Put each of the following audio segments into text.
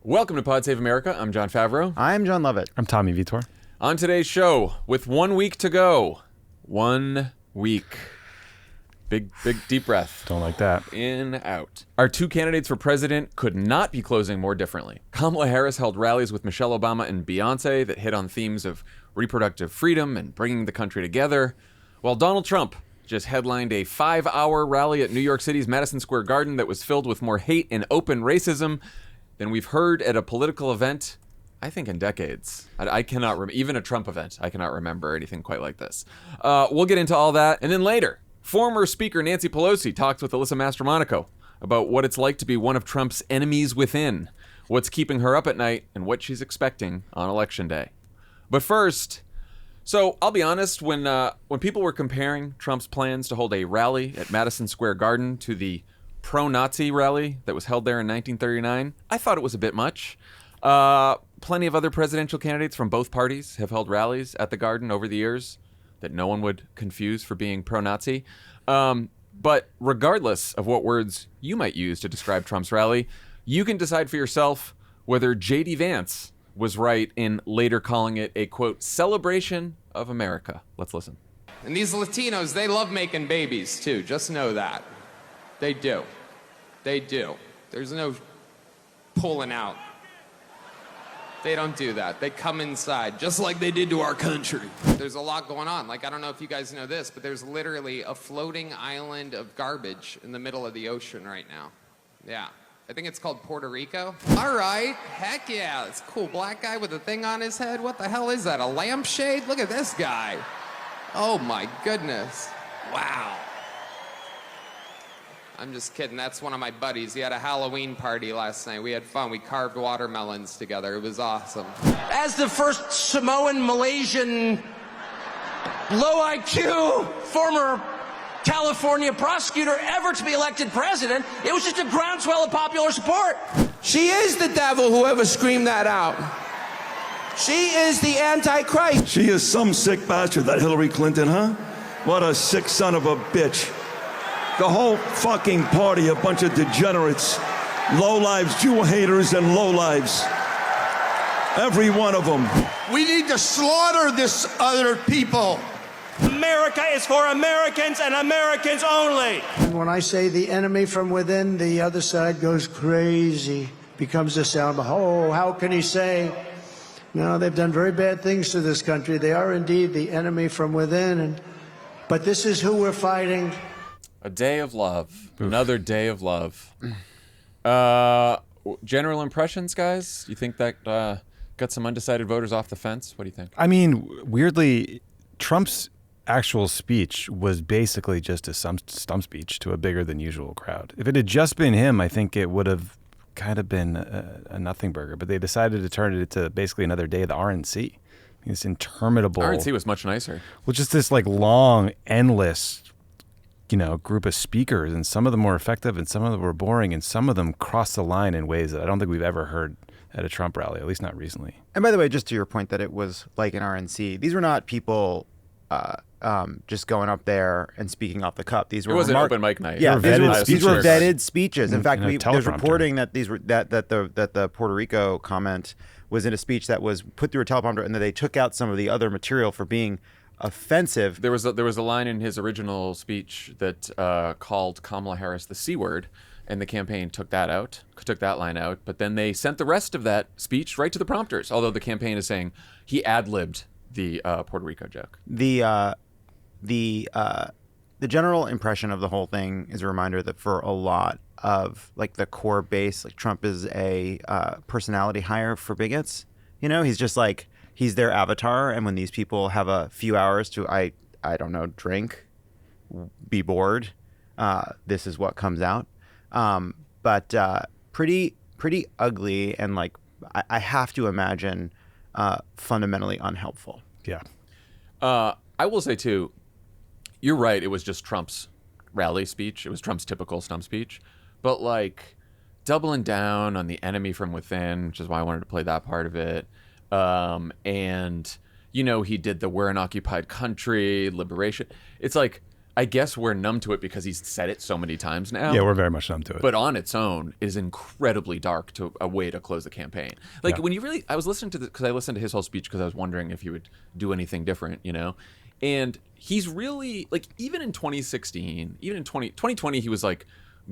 Welcome to Pod Save America. I'm John Favreau. I'm John Lovett. I'm Tommy Vitor. On today's show, with 1 week to go, 1 week. Big deep breath. Don't like that. In, out. Our two candidates for president could not be closing more differently. Kamala Harris held rallies with Michelle Obama and Beyoncé that hit on themes of reproductive freedom and bringing the country together, while Donald Trump just headlined a 5-hour rally at New York City's Madison Square Garden that was filled with more hate and open racism than we've heard at a political event, I think, in decades. I cannot remember, even a Trump event, I cannot remember anything quite like this. We'll get into all that. And then later, former Speaker Nancy Pelosi talks with Alyssa Mastromonaco about what it's like to be one of Trump's enemies within, what's keeping her up at night, and what she's expecting on Election Day. But first, so I'll be honest, when people were comparing Trump's plans to hold a rally at Madison Square Garden to the pro-Nazi rally that was held there in 1939, I thought it was a bit much. Plenty of other presidential candidates from both parties have held rallies at the Garden over the years that no one would confuse for being pro-Nazi. But regardless of what words you might use to describe Trump's rally, you can decide for yourself whether J.D. Vance was right in later calling it a, quote, celebration of America. Let's listen. And these Latinos, they love making babies, too. Just know that. They do. They do. There's no pulling out. They don't do that. They come inside, just like they did to our country. There's a lot going on. Like, I don't know if you guys know this, but there's literally a floating island of garbage in the middle of the ocean right now. Yeah. I think it's called Puerto Rico. All right. Heck yeah. It's a cool black guy with a thing on his head. What the hell is that? A lampshade? Look at this guy. Oh, my goodness. Wow. I'm just kidding. That's one of my buddies. He had a Halloween party last night. We had fun. We carved watermelons together. It was awesome. As the first Samoan, Malaysian, low IQ, former California prosecutor ever to be elected president, it was just a groundswell of popular support. She is the devil, whoever screamed that out. She is the Antichrist. She is some sick bastard, that Hillary Clinton, huh? What a sick son of a bitch. The whole fucking party, a bunch of degenerates, lowlives, Jew haters, and lowlives. Every one of them. We need to slaughter this other people. America is for Americans and Americans only. And when I say the enemy from within, the other side goes crazy, becomes a sound. Oh, how can he say? No, they've done very bad things to this country. They are indeed the enemy from within. But this is who we're fighting. A day of love. Oof. Another day of love. General impressions, guys? You think that got some undecided voters off the fence? What do you think? I mean, weirdly, Trump's actual speech was basically just a stump speech to a bigger than usual crowd. If it had just been him, I think it would have kind of been a nothing burger. But they decided to turn it into basically another day of the RNC. This interminable... RNC was much nicer. Well, just this like long, endless... group of speakers, and some of them were effective and some of them were boring, and some of them crossed the line in ways that I don't think we've ever heard at a Trump rally, at least not recently. And by the way, just to your point that it was like an RNC, these were not people just going up there and speaking off the cuff. These were an open mic night. Yeah, these were vetted speeches. In fact, there's reporting that these were that the Puerto Rico comment was in a speech that was put through a teleprompter, and that they took out some of the other material for being offensive. There was a line in his original speech that called Kamala Harris the C word, and the campaign took that line out. But then they sent the rest of that speech right to the prompters. Although the campaign is saying he ad-libbed the Puerto Rico joke. The general impression of the whole thing is a reminder that for a lot of like the core base, like Trump is a personality hire for bigots. He's just like. He's their avatar, and when these people have a few hours to, I don't know, drink, be bored, this is what comes out. But pretty ugly, and like I have to imagine fundamentally unhelpful. Yeah. I will say too, you're right. It was just Trump's rally speech. It was Trump's typical stump speech, but like doubling down on the enemy from within, which is why I wanted to play that part of it. And, he did the we're an occupied country, liberation. It's like, I guess we're numb to it because he's said it so many times now. Yeah, we're very much numb to it. But on its own, it is incredibly dark to a way to close the campaign. Like when you really, I was listening to because I listened to his whole speech because I was wondering if he would do anything different, And he's really like, even in 2016, even in 2020, he was like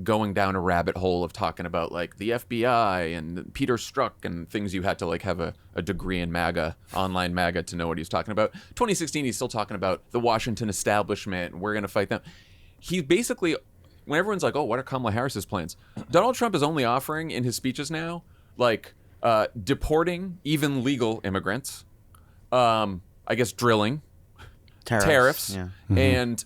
going down a rabbit hole of talking about like the FBI and Peter Strzok and things you had to like have a degree in MAGA, online MAGA, to know what he was talking about. 2016, he's still talking about the Washington establishment and we're going to fight them. He basically, when everyone's like, oh, what are Kamala Harris's plans? Donald Trump is only offering in his speeches now, like deporting even legal immigrants, I guess drilling, tariffs and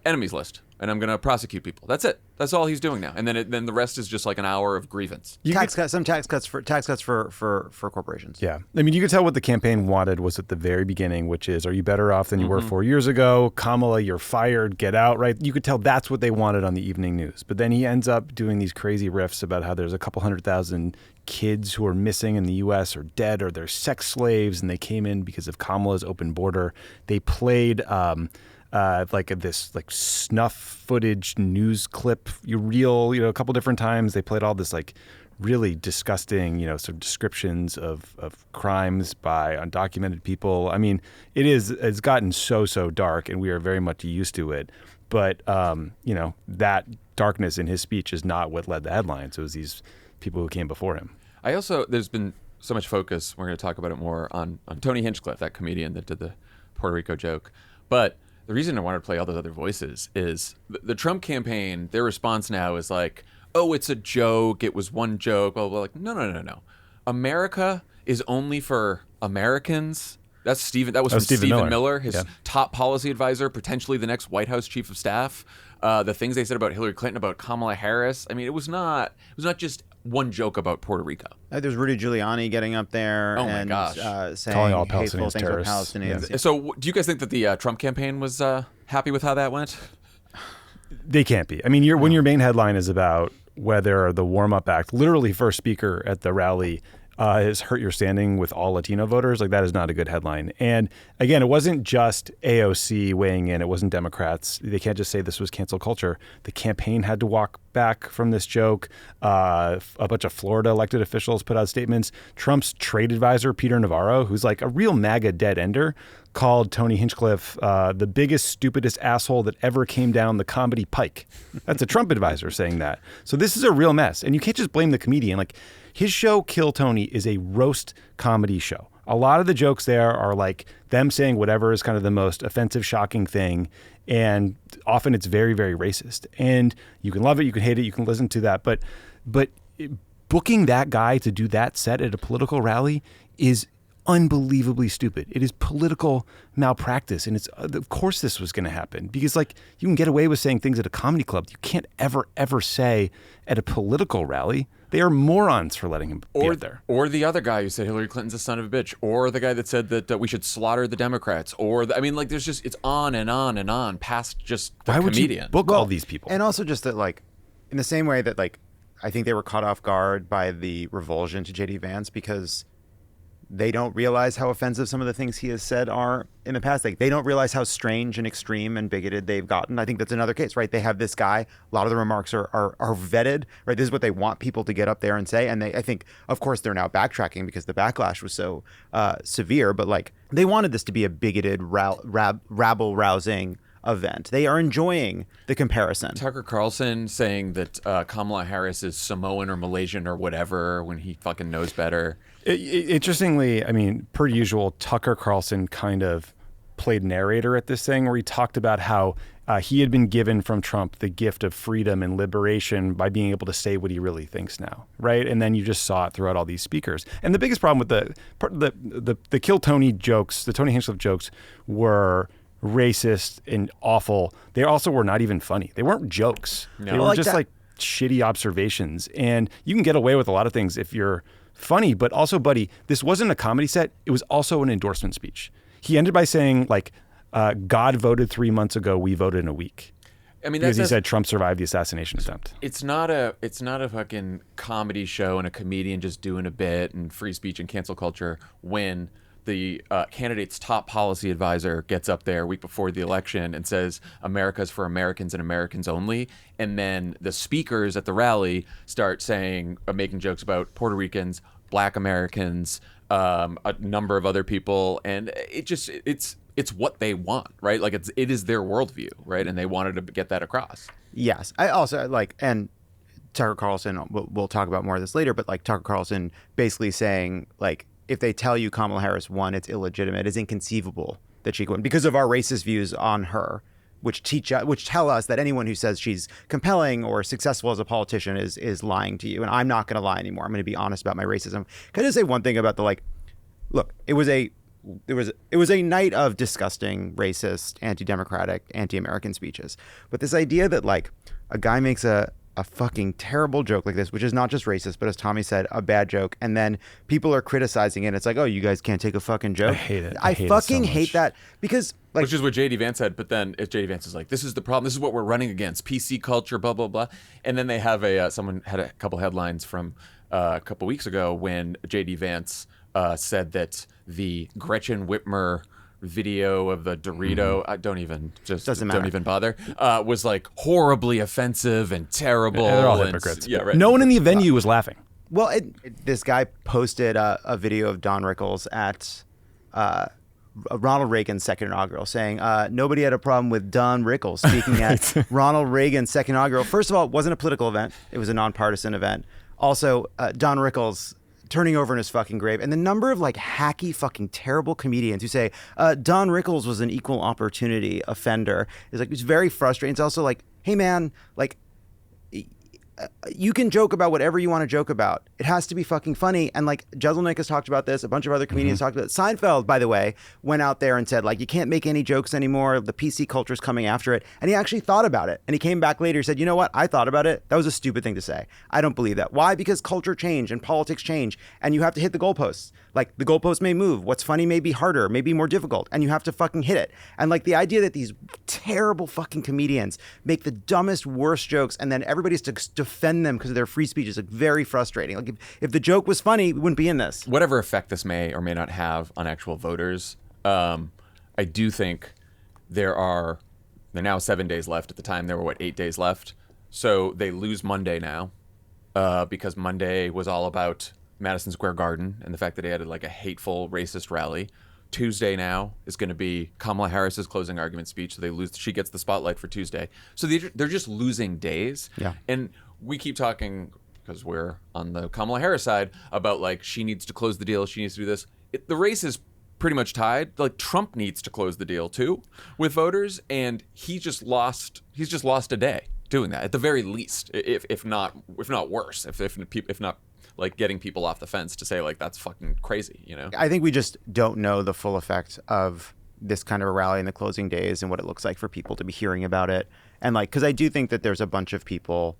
enemies list. And I'm going to prosecute people. That's it. That's all he's doing now. And then the rest is just like an hour of grievance. Some tax cuts for corporations. Yeah. I mean, you could tell what the campaign wanted was at the very beginning, which is, are you better off than you were 4 years ago? Kamala, you're fired. Get out, right? You could tell that's what they wanted on the evening news. But then he ends up doing these crazy riffs about how there's a couple 100,000 kids who are missing in the U.S. or dead or they're sex slaves and they came in because of Kamala's open border. They played like this like snuff footage news clip reel, a couple different times. They played all this like really disgusting, sort of descriptions of crimes by undocumented people. I mean, it's gotten so dark and we are very much used to it. But, that darkness in his speech is not what led the headlines. It was these people who came before him. There's been so much focus, we're going to talk about it more, on Tony Hinchcliffe, that comedian that did the Puerto Rico joke. But the reason I wanted to play all those other voices is the Trump campaign, their response now is like, oh, it's a joke. It was one joke. Blah, blah, blah. Like, no. America is only for Americans. That was from Stephen Miller, his top policy advisor, potentially the next White House chief of staff. The things they said about Hillary Clinton, about Kamala Harris. I mean, it was not just one joke about Puerto Rico. There's Rudy Giuliani getting up there and saying calling all hateful Palestinians things terrorists. about Palestinians. Yeah. So do you guys think that the Trump campaign was happy with how that went? They can't be. I mean, when your main headline is about whether the warm-up act, literally first speaker at the rally, has hurt your standing with all Latino voters, like that is not a good headline. And again, it wasn't just AOC weighing in. It wasn't Democrats. They can't just say this was cancel culture. The campaign had to walk back from this joke. A bunch of Florida elected officials put out statements. Trump's trade advisor, Peter Navarro, who's like a real MAGA dead ender, called Tony Hinchcliffe the biggest, stupidest asshole that ever came down the comedy pike. That's a Trump advisor saying that. So this is a real mess. And you can't just blame the comedian. Like, his show, Kill Tony, is a roast comedy show. A lot of the jokes there are like them saying whatever is kind of the most offensive, shocking thing. And often it's very, very racist. And you can love it, you can hate it, you can listen to that. But booking that guy to do that set at a political rally is unbelievably stupid. It is political malpractice. And it's of course this was going to happen because like you can get away with saying things at a comedy club you can't ever say at a political rally. They are morons for letting him be out there. Or the other guy who said Hillary Clinton's a son of a bitch. Or the guy that said that we should slaughter the Democrats. There's just, it's on and on and on past just the Why comedian. would you book all these people? And also just that, like, in the same way that, like, I think they were caught off guard by the revulsion to J.D. Vance because they don't realize how offensive some of the things he has said are in the past. Like, they don't realize how strange and extreme and bigoted they've gotten. I think that's another case, right? They have this guy. A lot of the remarks are vetted, right? This is what they want people to get up there and say. And I think, of course, they're now backtracking because the backlash was so severe. But, like, they wanted this to be a bigoted, rabble-rousing event. They are enjoying the comparison. Tucker Carlson saying that Kamala Harris is Samoan or Malaysian or whatever when he fucking knows better. Interestingly, I mean, per usual, Tucker Carlson kind of played narrator at this thing where he talked about how he had been given from Trump the gift of freedom and liberation by being able to say what he really thinks now, right? And then you just saw it throughout all these speakers. And the biggest problem with the Kill Tony jokes, the Tony Hinchcliffe jokes, were racist and awful. They also were not even funny. They weren't jokes. No. They were just like shitty observations. And you can get away with a lot of things if you're funny, but also, buddy, this wasn't a comedy set. It was also an endorsement speech. He ended by saying, like, God voted 3 months ago. We voted in a week. I mean, because he said Trump survived the assassination attempt. It's not a fucking comedy show and a comedian just doing a bit and free speech and cancel culture when the candidate's top policy advisor gets up there a week before the election and says America's for Americans and Americans only, and then the speakers at the rally start saying, making jokes about Puerto Ricans, Black Americans, a number of other people, and it's what they want, right? Like it is their worldview, right? And they wanted to get that across. Yes, I also and Tucker Carlson, we'll talk about more of this later, but like Tucker Carlson basically saying, like, if they tell you Kamala Harris won, it's illegitimate. It's inconceivable that she could win because of our racist views on her, which tell us that anyone who says she's compelling or successful as a politician is lying to you. And I'm not going to lie anymore. I'm going to be honest about my racism. Can I just say one thing about look, it was a night of disgusting, racist, anti-democratic, anti-American speeches. But this idea that like a guy makes a fucking terrible joke like this, which is not just racist, but as Tommy said, a bad joke, and then people are criticizing it. It's like, oh, you guys can't take a fucking joke. I hate it. I fucking hate that because like, which is what J.D. Vance said. But then if J.D. Vance is like, this is the problem. This is what we're running against. PC culture, blah blah blah. And then they have someone had a couple headlines from a couple weeks ago when J.D. Vance said that the Gretchen Whitmer video of the Dorito, don't even bother, was like horribly offensive and terrible. Yeah, they're all hypocrites. Yeah, right. No one in the venue was laughing. Well, this guy posted a video of Don Rickles at Ronald Reagan's second inaugural saying nobody had a problem with Don Rickles speaking at Ronald Reagan's second inaugural. First of all, it wasn't a political event. It was a nonpartisan event. Also, Don Rickles turning over in his fucking grave. And the number of like hacky fucking terrible comedians who say Don Rickles was an equal opportunity offender is like, it's very frustrating. It's also like, hey man, like you can joke about whatever you want to joke about. It has to be fucking funny. And like Jeselnik has talked about this. A bunch of other comedians talked about it. Seinfeld, by the way, went out there and said like, you can't make any jokes anymore. The PC culture is coming after it. And he actually thought about it. And he came back later and said, you know what? I thought about it. That was a stupid thing to say. I don't believe that. Why? Because culture change and politics change. And you have to hit the goalposts. Like the goalposts may move. What's funny may be harder, may be more difficult. And you have to fucking hit it. And like the idea that these terrible fucking comedians make the dumbest, worst jokes and then everybody's to defend them because of their free speech is like very frustrating. Like if the joke was funny, we wouldn't be in this. Whatever effect this may or may not have on actual voters, I do think there are now 7 days left. At the time, there were 8 days left. So they lose Monday now because Monday was all about Madison Square Garden and the fact that they had like a hateful, racist rally. Tuesday now is going to be Kamala Harris's closing argument speech. So she gets the spotlight for Tuesday. So they're just losing days. Yeah. And we keep talking, because we're on the Kamala Harris side, about like she needs to close the deal, she needs to do this. The race is pretty much tied. Like Trump needs to close the deal too with voters, and he's just lost a day doing that at the very least, if not worse, if not like getting people off the fence to say like that's fucking crazy, you know? I think we just don't know the full effect of this kind of a rally in the closing days and what it looks like for people to be hearing about it. And like, because I do think that there's a bunch of people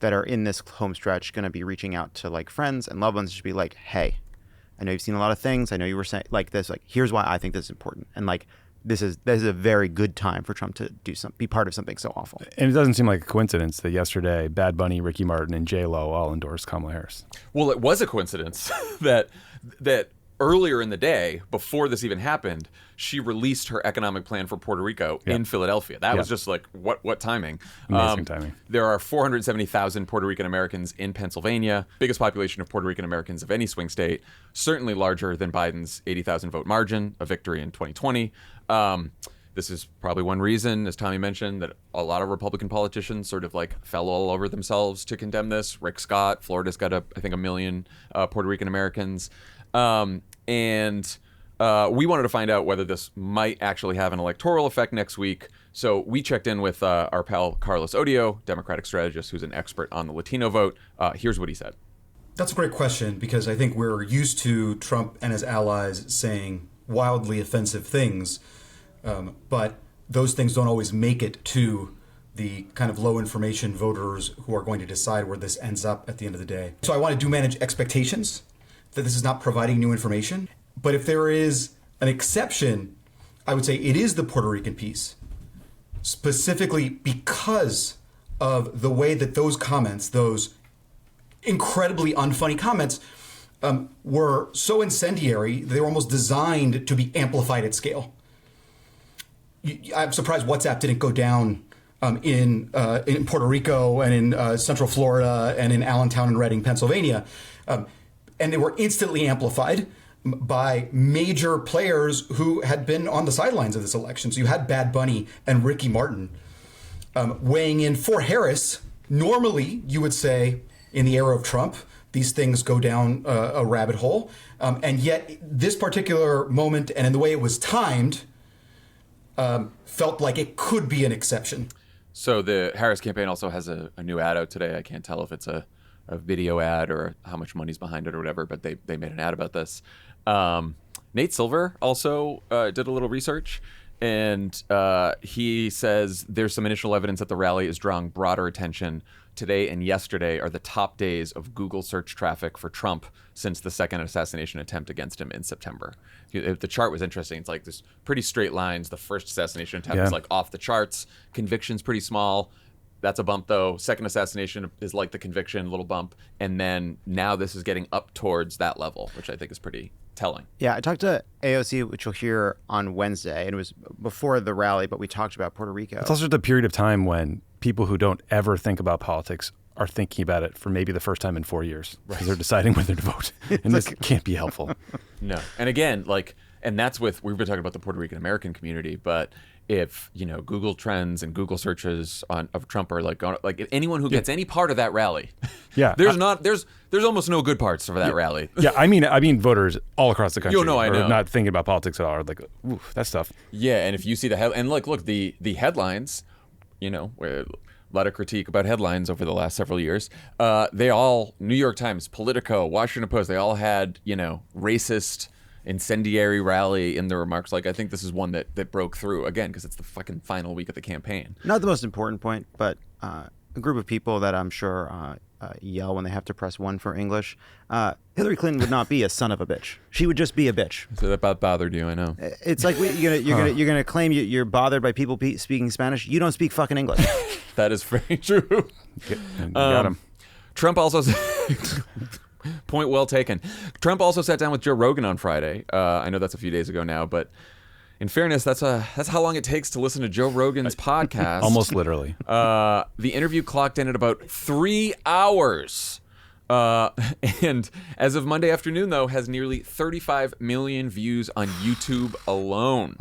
that are in this home stretch going to be reaching out to like friends and loved ones to be like, hey, I know you've seen a lot of things. I know you were saying like this, like, here's why I think this is important. And like, this is a very good time for Trump to be part of something so awful. And it doesn't seem like a coincidence that yesterday Bad Bunny, Ricky Martin, and J-Lo all endorsed Kamala Harris. Well, it was a coincidence that earlier in the day, before this even happened, she released her economic plan for Puerto Rico in Philadelphia. That was just like, what timing? Amazing timing. There are 470,000 Puerto Rican Americans in Pennsylvania, biggest population of Puerto Rican Americans of any swing state, certainly larger than Biden's 80,000 vote margin, a victory in 2020. This is probably one reason, as Tommy mentioned, that a lot of Republican politicians sort of like fell all over themselves to condemn this. Rick Scott, Florida's got I think 1 million Puerto Rican Americans. And we wanted to find out whether this might actually have an electoral effect next week. So we checked in with our pal Carlos Odio, Democratic strategist who's an expert on the Latino vote. Here's what he said. That's a great question, because I think we're used to Trump and his allies saying wildly offensive things, but those things don't always make it to the kind of low information voters who are going to decide where this ends up at the end of the day. So I want to manage expectations that this is not providing new information. But if there is an exception, I would say it is the Puerto Rican piece, specifically because of the way that those comments, those incredibly unfunny comments, were so incendiary, they were almost designed to be amplified at scale. I'm surprised WhatsApp didn't go down in Puerto Rico and in Central Florida and in Allentown and Reading, Pennsylvania. And they were instantly amplified by major players who had been on the sidelines of this election. So you had Bad Bunny and Ricky Martin weighing in for Harris. Normally, you would say, in the era of Trump, these things go down a rabbit hole. And yet, this particular moment and in the way it was timed felt like it could be an exception. So the Harris campaign also has a new ad out today. I can't tell if it's a video ad or how much money's behind it or whatever, but they made an ad about this. Nate Silver also did a little research, and he says there's some initial evidence that the rally is drawing broader attention. Today and yesterday are the top days of Google search traffic for Trump since the second assassination attempt against him in September. The chart was interesting. It's like this pretty straight lines. The first assassination attempt is like off the charts. Conviction's pretty small. That's a bump, though. Second assassination is like the conviction, little bump. And then now this is getting up towards that level, which I think is pretty telling. Yeah, I talked to AOC, which you'll hear on Wednesday, and it was before the rally, but we talked about Puerto Rico. It's also just a period of time when people who don't ever think about politics are thinking about it for maybe the first time in 4 years because they're deciding whether to vote. And this can't be helpful. No. And again, and that's we've been talking about the Puerto Rican American community, but if, Google Trends and Google searches of Trump are like if anyone who gets any part of that rally, there's almost no good parts for that rally. Yeah, I mean voters all across the country I know. are not thinking about politics at all. Are like, ooh, that stuff. Yeah, and if you see the headlines, where a lot of critique about headlines over the last several years, they all, New York Times, Politico, Washington Post, they all had, racist, incendiary rally in their remarks. I think this is one that broke through, again, because it's the fucking final week of the campaign. Not the most important point, but a group of people that I'm sure yell when they have to press 1 for English. Hillary Clinton would not be a son of a bitch. She would just be a bitch. So that bothered you, I know. It's like you're gonna claim you're bothered by people speaking Spanish. You don't speak fucking English. That is very true. Got him. Trump also point well taken. Trump also sat down with Joe Rogan on Friday. I know that's a few days ago now, but in fairness, that's how long it takes to listen to Joe Rogan's podcast. Almost literally. The interview clocked in at about 3 hours. And as of Monday afternoon, though, has nearly 35 million views on YouTube alone.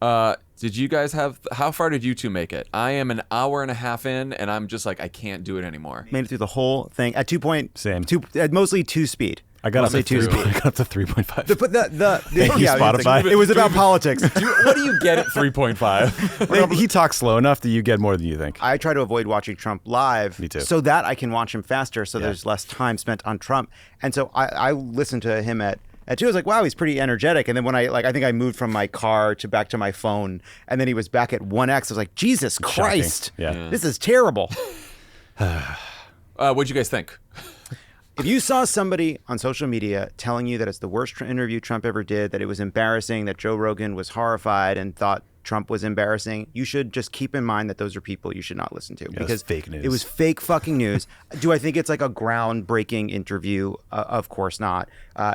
Wow. Did you guys how far did you two make it? I am an hour and a half in, and I'm just like, I can't do it anymore. Made it through the whole thing at 2 point. Same. At mostly 2 speed. I got up to 3. I got up to 3.5. Thank you, Spotify. It was about politics. What do you get at 3.5? He talks slow enough that you get more than you think. I try to avoid watching Trump live. Me too. So that I can watch him faster, so there's less time spent on Trump. And so I listened to him at 2. I was like, wow, he's pretty energetic. And then when I think I moved from my car back to my phone, and then he was back at 1x. I was like, Jesus Christ. Yeah. This is terrible. What'd you guys think? If you saw somebody on social media telling you that it's the worst interview Trump ever did, that it was embarrassing, that Joe Rogan was horrified and thought Trump was embarrassing, you should just keep in mind that those are people you should not listen to. Because fake news. It was fake fucking news. Do I think it's like a groundbreaking interview? Of course not.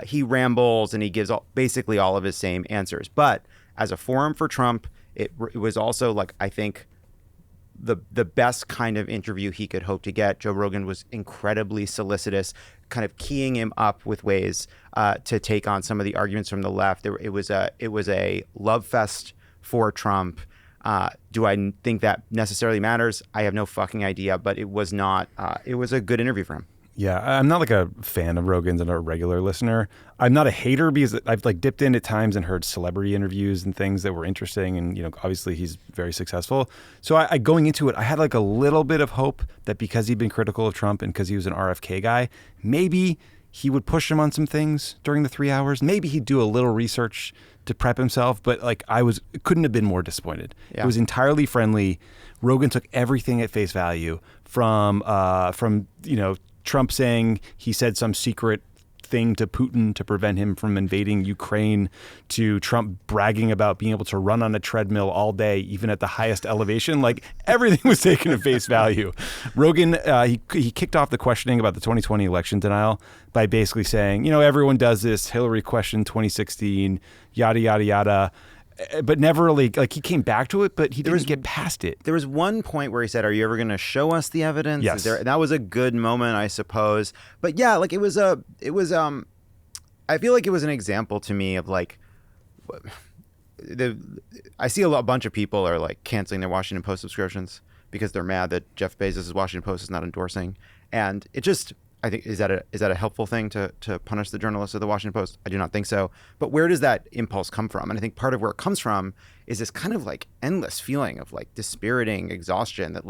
He rambles and he gives basically all of his same answers. But as a forum for Trump, it was also I think the best kind of interview he could hope to get. Joe Rogan was incredibly solicitous, kind of keying him up with ways to take on some of the arguments from the left. It was a love fest for Trump. Do I think that necessarily matters? I have no fucking idea, but it was not. It was a good interview for him. Yeah, I'm not a fan of Rogan's and a regular listener. I'm not a hater because I've dipped in at times and heard celebrity interviews and things that were interesting, and obviously he's very successful. So I going into it, I had a little bit of hope that because he'd been critical of Trump and because he was an RFK guy, maybe he would push him on some things during the 3 hours. Maybe he'd do a little research to prep himself, but couldn't have been more disappointed. Yeah. It was entirely friendly. Rogan took everything at face value from Trump saying he said some secret thing to Putin to prevent him from invading Ukraine, to Trump bragging about being able to run on a treadmill all day, even at the highest elevation. Like, everything was taken at face value. Rogan, he kicked off the questioning about the 2020 election denial by basically saying, everyone does this, Hillary question 2016, yada, yada, yada. But never really, he came back to it, but he didn't get past it. There was one point where he said, "Are you ever going to show us the evidence?" Yes. That was a good moment, I suppose. But yeah, I feel like it was an example to me of I see a bunch of people are canceling their Washington Post subscriptions because they're mad that Jeff Bezos' Washington Post is not endorsing. And it just, I think, is that a helpful thing to punish the journalists of the Washington Post? I do not think so. But where does that impulse come from? And I think part of where it comes from is this kind of endless feeling of dispiriting exhaustion that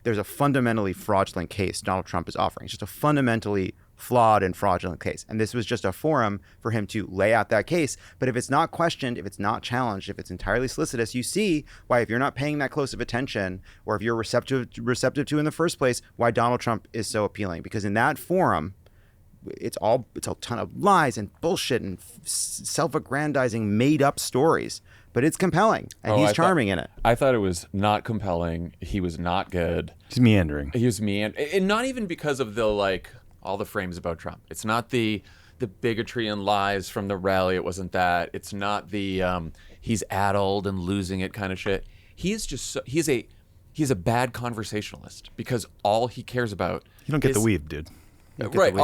there's a fundamentally fraudulent case Donald Trump is offering. It's just a fundamentally flawed and fraudulent case. And this was just a forum for him to lay out that case. But if it's not questioned, if it's not challenged, if it's entirely solicitous, you see why, if you're not paying that close of attention, or if you're receptive to in the first place, why Donald Trump is so appealing. Because in that forum, it's a ton of lies and bullshit and self-aggrandizing, made-up stories. But it's compelling, and he's charming in it. I thought it was not compelling. He was not good. He's meandering. He was meandering. And not even because of the, all the frames about Trump. It's not the bigotry and lies from the rally. It wasn't that. It's not the he's addled and losing it kind of shit. He is just he's a bad conversationalist, because all he cares about You don't get the weave, dude. Right.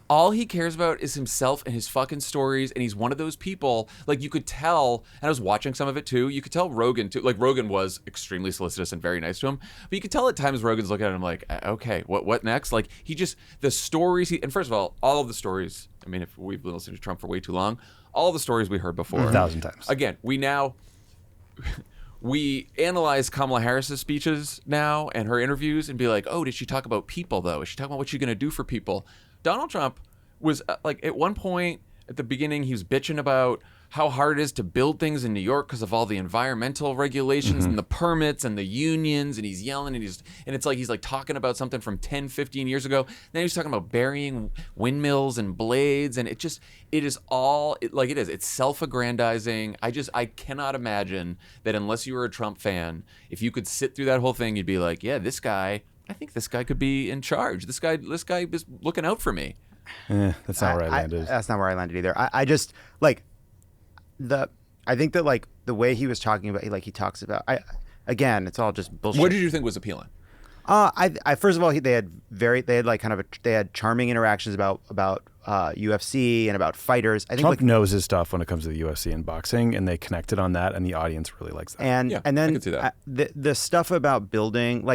All he cares about is himself and his fucking stories, and he's one of those people, you could tell, and I was watching some of it too, you could tell Rogan too, Rogan was extremely solicitous and very nice to him, but you could tell at times Rogan's looking at him okay, what next? The stories, and first of all of the stories, I mean, if we've been listening to Trump for way too long, all the stories we heard before. 1,000 times. Again, we analyze Kamala Harris's speeches now and her interviews and be like, oh, did she talk about people, though? Is she talking about what she's going to do for people? Donald Trump was, at one point at the beginning, he was bitching about how hard it is to build things in New York because of all the environmental regulations and the permits and the unions, and he's yelling, and it's he's talking about something from 10, 15 years ago. Then he's talking about burying windmills and blades, and it's self-aggrandizing. I cannot imagine that unless you were a Trump fan, if you could sit through that whole thing, you'd be like, yeah, this guy, I think this guy could be in charge. This guy is looking out for me. That's not where I landed. That's not where I landed either. I think that the way he was talking about, he talks about, again, it's all just bullshit. What did you think was appealing? I first of all, they had charming interactions about UFC and about fighters. I think Trump knows his stuff when it comes to the UFC and boxing, and they connected on that, and the audience really likes that. And then I can see that. The stuff about building,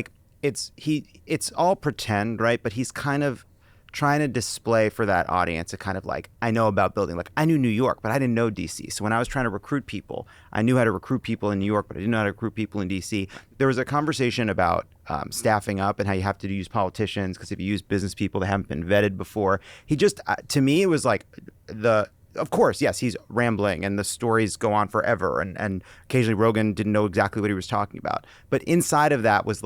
it's all pretend, right? But he's kind of trying to display for that audience a kind of I know about building. I knew New York, but I didn't know DC. So when I was trying to recruit people, I knew how to recruit people in New York, but I didn't know how to recruit people in DC. There was a conversation about staffing up and how you have to use politicians, because if you use business people, they haven't been vetted before. He just, to me, it was of course, yes, he's rambling and the stories go on forever. And occasionally Rogan didn't know exactly what he was talking about. But inside of that was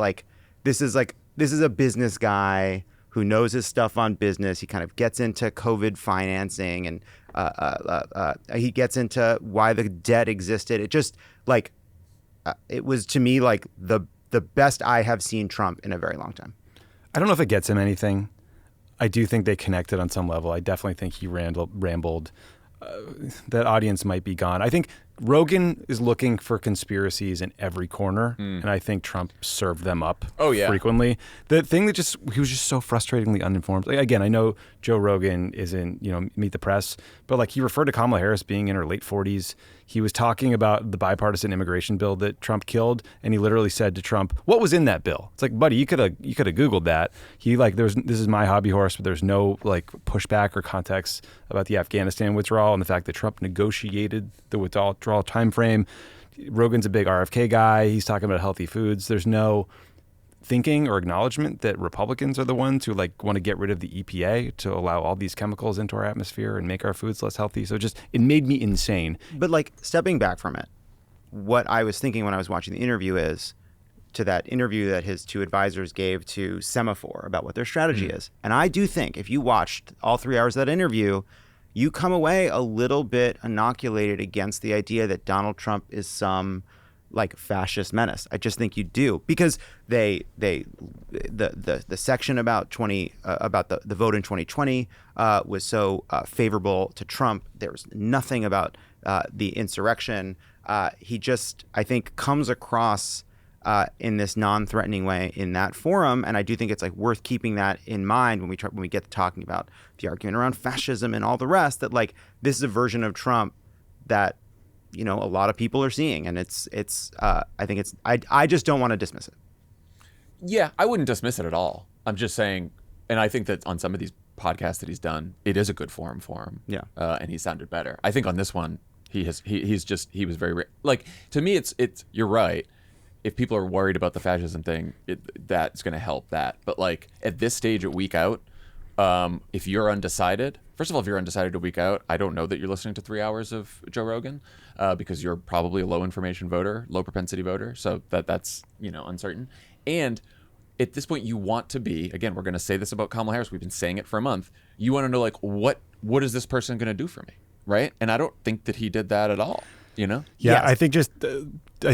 this is a business guy who knows his stuff on business. He kind of gets into COVID financing, and he gets into why the debt existed. It just it was, to me, the best I have seen Trump in a very long time. I don't know if it gets him anything. I do think they connected on some level. I definitely think he rambled. That audience might be gone. I think Rogan is looking for conspiracies in every corner, and I think Trump served them up frequently. The thing that he was just so frustratingly uninformed. Again, I know Joe Rogan isn't, Meet the Press, but he referred to Kamala Harris being in her late 40s. He was talking about the bipartisan immigration bill that Trump killed, and he literally said to Trump, "What was in that bill?" It's buddy, you could have Googled that. He this is my hobby horse, but there's no pushback or context about the Afghanistan withdrawal and the fact that Trump negotiated the withdrawal time frame. Rogan's a big RFK guy. He's talking about healthy foods. There's no thinking or acknowledgement that Republicans are the ones who want to get rid of the EPA to allow all these chemicals into our atmosphere and make our foods less healthy. So it made me insane. But stepping back from it, what I was thinking when I was watching the interview is to that interview that his two advisors gave to Semaphore about what their strategy is. And I do think if you watched all 3 hours of that interview, you come away a little bit inoculated against the idea that Donald Trump is some like fascist menace. I just think you do, because the section about the vote in 2020 was so favorable to Trump. There was nothing about the insurrection. He just, I think, comes across in this non-threatening way in that forum, and I do think it's like worth keeping that in mind when we get to talking about the argument around fascism and all the rest. That like this is a version of Trump that a lot of people are seeing, and I just don't want to dismiss it. Yeah, I wouldn't dismiss it at all. I'm just saying, and I think that on some of these podcasts that he's done, it is a good forum for him. Yeah, and he sounded better. I think on this one, he was very like, to me, it's you're right. If people are worried about the fascism thing, that's going to help that. But like at this stage, a week out, if you're undecided, first of all, if you're undecided a week out, I don't know that you're listening to 3 hours of Joe Rogan, because you're probably a low information voter, low propensity voter. So that's uncertain. And at this point, you want to be, again, we're going to say this about Kamala Harris. We've been saying it for a month. You want to know, like, what is this person going to do for me, right? And I don't think that he did that at all. Yeah, yes. I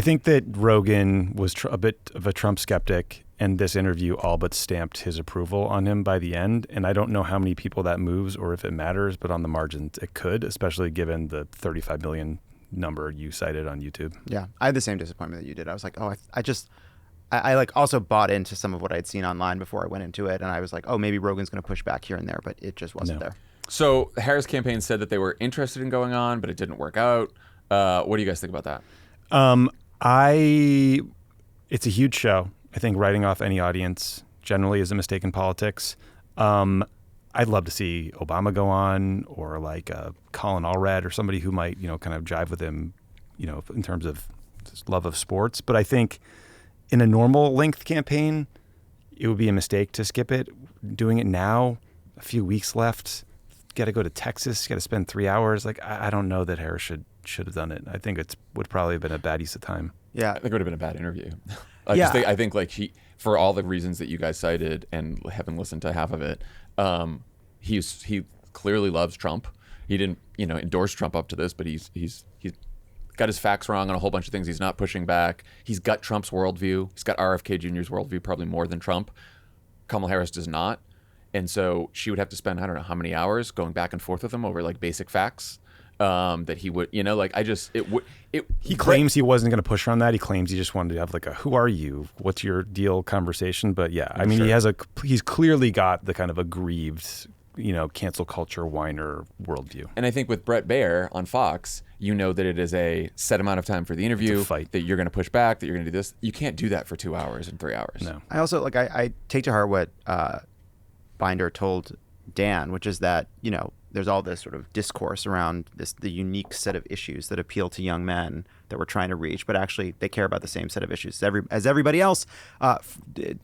think that Rogan was a bit of a Trump skeptic, and this interview all but stamped his approval on him by the end. And I don't know how many people that moves or if it matters, but on the margins it could, especially given the 35 million number you cited on YouTube. Yeah, I had the same disappointment that you did. I was like, I like also bought into some of what I'd seen online before I went into it, and I was like, oh, maybe Rogan's going to push back here and there, but it just wasn't there. So the Harris campaign said that they were interested in going on, but it didn't work out. What do you guys think about that? It's a huge show. I think writing off any audience generally is a mistake in politics. I'd love to see Obama go on, or like Colin Allred, or somebody who might, kind of jive with him, in terms of love of sports. But I think in a normal length campaign, it would be a mistake to skip it. Doing it now, a few weeks left, got to go to Texas, got to spend 3 hours. Like, I don't know that Harris should have done it. I think would probably have been a bad use of time. Yeah, I think it would have been a bad interview. I think like for all the reasons that you guys cited, and having listened to half of it, he clearly loves Trump. He didn't endorse Trump up to this, but he's got his facts wrong on a whole bunch of things. He's not pushing back. He's got Trump's worldview. He's got RFK Jr.'s worldview probably more than Trump. Kamala Harris does not. And so she would have to spend, I don't know how many hours going back and forth with him over like basic facts that he would, he claims he wasn't going to push her on that. He claims he just wanted to have like a, who are you? What's your deal conversation? But yeah, I mean, he's clearly got the kind of aggrieved, cancel culture whiner worldview. And I think with Brett Baer on Fox, that it is a set amount of time for the interview, that you're going to push back, that you're going to do this. You can't do that for 2 hours and 3 hours. No. I also I take to heart what Binder told Dan, which is that, there's all this sort of discourse around the unique set of issues that appeal to young men that we're trying to reach, but actually they care about the same set of issues as everybody else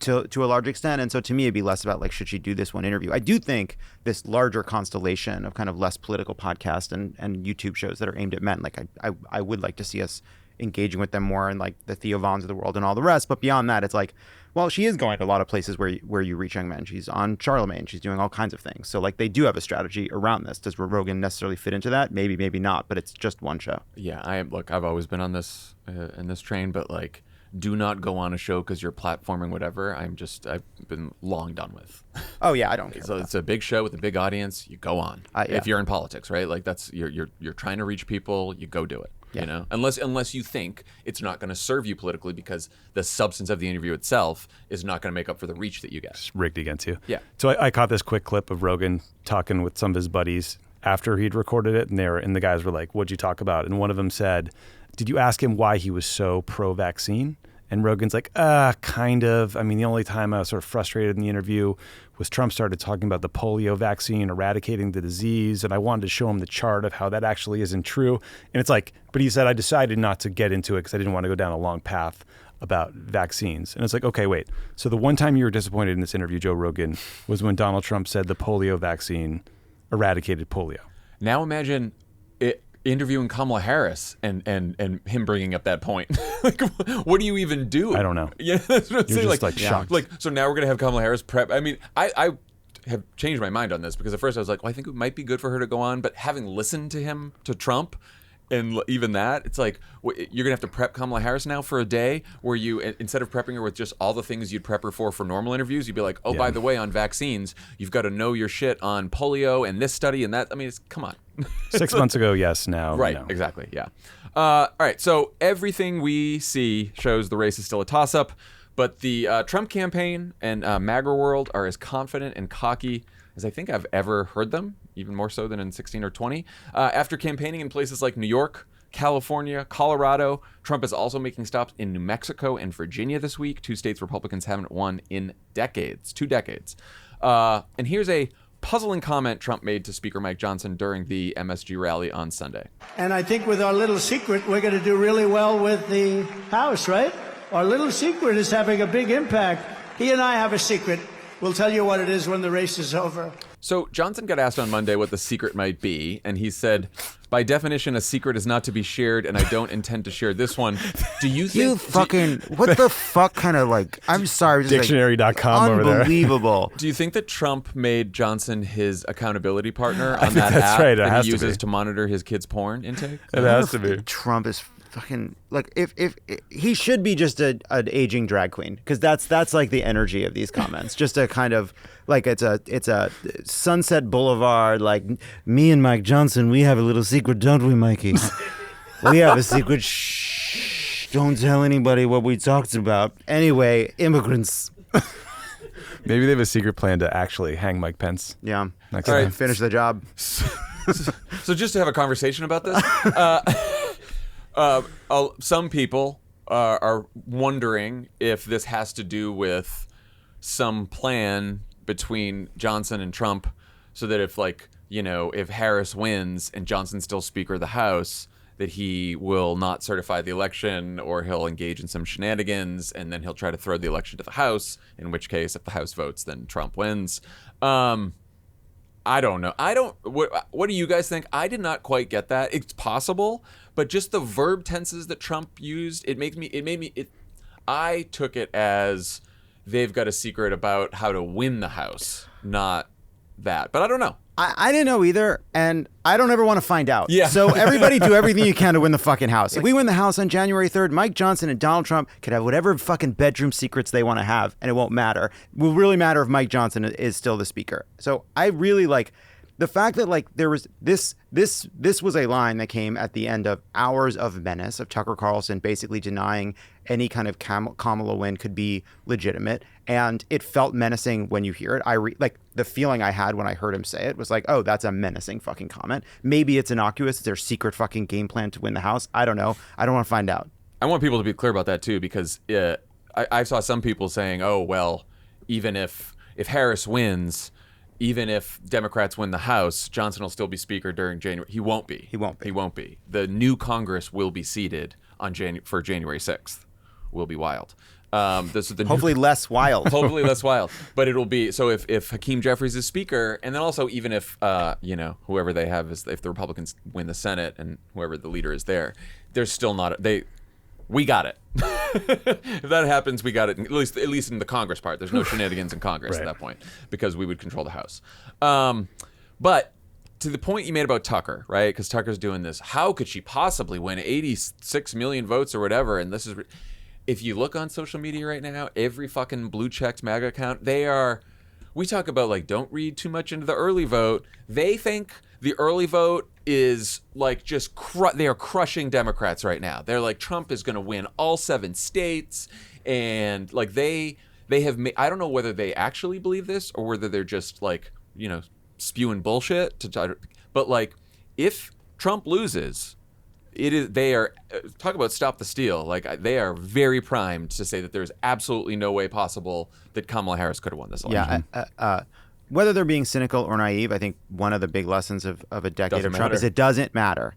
to a large extent. And so to me, it'd be less about like, should she do this one interview? I do think this larger constellation of kind of less political podcasts and YouTube shows that are aimed at men, like I would like to see us engaging with them more, and like the Theo Vons of the world and all the rest. But beyond that, it's like, well, she is going to a lot of places where you reach young men. She's on Charlemagne. She's doing all kinds of things. So like they do have a strategy around this. Does Rogan necessarily fit into that? Maybe, maybe not. But it's just one show. Yeah, I've always been on this in this train, but like, do not go on a show because you're platforming whatever. I've been long done with. Oh yeah, I don't care. So it's a big show with a big audience. You go on. If you're in politics, right? Like that's you're trying to reach people. You go do it. Yeah. Unless you think it's not going to serve you politically because the substance of the interview itself is not going to make up for the reach that you get. It's rigged against you. Yeah. So I caught this quick clip of Rogan talking with some of his buddies after he'd recorded it, and the guys were like, "What'd you talk about?" And one of them said, "Did you ask him why he was so pro-vaccine?" And Rogan's like, kind of. I mean, the only time I was sort of frustrated in the interview was Trump started talking about the polio vaccine eradicating the disease, and I wanted to show him the chart of how that actually isn't true. And it's like, but he said, I decided not to get into it because I didn't want to go down a long path about vaccines. And it's like, okay, wait. So the one time you were disappointed in this interview, Joe Rogan, was when Donald Trump said the polio vaccine eradicated polio. Now imagine it. interviewing Kamala Harris and him bringing up that point. Like, what do you even do? I don't know. Yeah, that's what I'm You're saying. just, shocked. Like, so now we're gonna have Kamala Harris prep. I mean, I have changed my mind on this because at first I was like, well, I think it might be good for her to go on, but having listened to Trump. And even that, it's like you're gonna have to prep Kamala Harris now for a day where you, instead of prepping her with just all the things you'd prep her for normal interviews, you'd be like, oh, by the way, on vaccines, you've got to know your shit on polio and this study and that. I mean, come on. 6 months ago, yes. Now, right? no. Exactly. Yeah. All right. So everything we see shows the race is still a toss-up, but the Trump campaign and MAGA world are as confident and cocky as I think I've ever heard them, even more so than in 16 or 20. After campaigning in places like New York, California, Colorado, Trump is also making stops in New Mexico and Virginia this week, 2 states Republicans haven't won in decades, 2 decades. And here's a puzzling comment Trump made to Speaker Mike Johnson during the MSG rally on Sunday. And I think with our little secret, we're going to do really well with the House, right? Our little secret is having a big impact. He and I have a secret. We'll tell you what it is when the race is over. So Johnson got asked on Monday what the secret might be, and he said, by definition, a secret is not to be shared, and I don't intend to share this one. Do you think... You fucking... what the fuck kind of like... I'm sorry. Dictionary.com over there. Unbelievable. Do you think that Trump made Johnson his accountability partner on that that's app right. that he uses to monitor his kids' porn intake? It has to be. Trump is fucking like if he should be just an aging drag queen, because that's like the energy of these comments. Just a kind of like it's a Sunset Boulevard, like me and Mike Johnson, we have a little secret, don't we, Mikey? We have a secret. Shh, don't tell anybody what we talked about. Anyway, immigrants. Maybe they have a secret plan to actually hang Mike Pence. Yeah. Next All right, time. finish the job. So just to have a conversation about this, some people are wondering if this has to do with some plan between Johnson and Trump, so that if Harris wins and Johnson's still Speaker of the House, that he will not certify the election, or he'll engage in some shenanigans, and then he'll try to throw the election to the House, in which case, if the House votes, then Trump wins. I don't know. What do you guys think? I did not quite get that. It's possible, but just the verb tenses that Trump used, I took it as they've got a secret about how to win the House, not that. But I don't know. I didn't know either, and I don't ever want to find out. Yeah. So everybody do everything you can to win the fucking House. If we win the House on January 3rd, Mike Johnson and Donald Trump could have whatever fucking bedroom secrets they want to have, and it won't matter. It will really matter if Mike Johnson is still the Speaker. So I really like the fact that there was this was a line that came at the end of hours of menace of Tucker Carlson basically denying any kind of Kamala win could be legitimate, and it felt menacing when you hear it. The feeling I had when I heard him say it was like, oh, that's a menacing fucking comment. Maybe it's innocuous. It's their secret fucking game plan to win the House. I don't know. I don't want to find out. I want people to be clear about that too, because I saw some people saying, oh, well, even if Harris wins, even if Democrats win the House, Johnson will still be Speaker during January. He won't be. He won't be. The new Congress will be seated on for January 6th. Will be wild. Hopefully less wild. Hopefully less wild. But it'll be, so if Hakeem Jeffries is Speaker, and then also even if whoever they have if the Republicans win the Senate and whoever the leader is there, there's still not we got it. If that happens, we got it. At least in the Congress part, there's no shenanigans in Congress at that point, because we would control the House. But to the point you made about Tucker, right? Because Tucker's doing this. How could she possibly win 86 million votes or whatever? And this is, if you look on social media right now, every fucking blue checked MAGA account, we talk about don't read too much into the early vote. They think the early vote is they are crushing Democrats right now. They're like, Trump is going to win all 7 states, and they have made, I don't know whether they actually believe this or whether they're just spewing bullshit to try to, but if Trump loses, they are talk about stop the steal. They are very primed to say that there's absolutely no way possible that Kamala Harris could have won this election. Yeah. Whether they're being cynical or naive, I think one of the big lessons of a decade of Trump is it doesn't matter.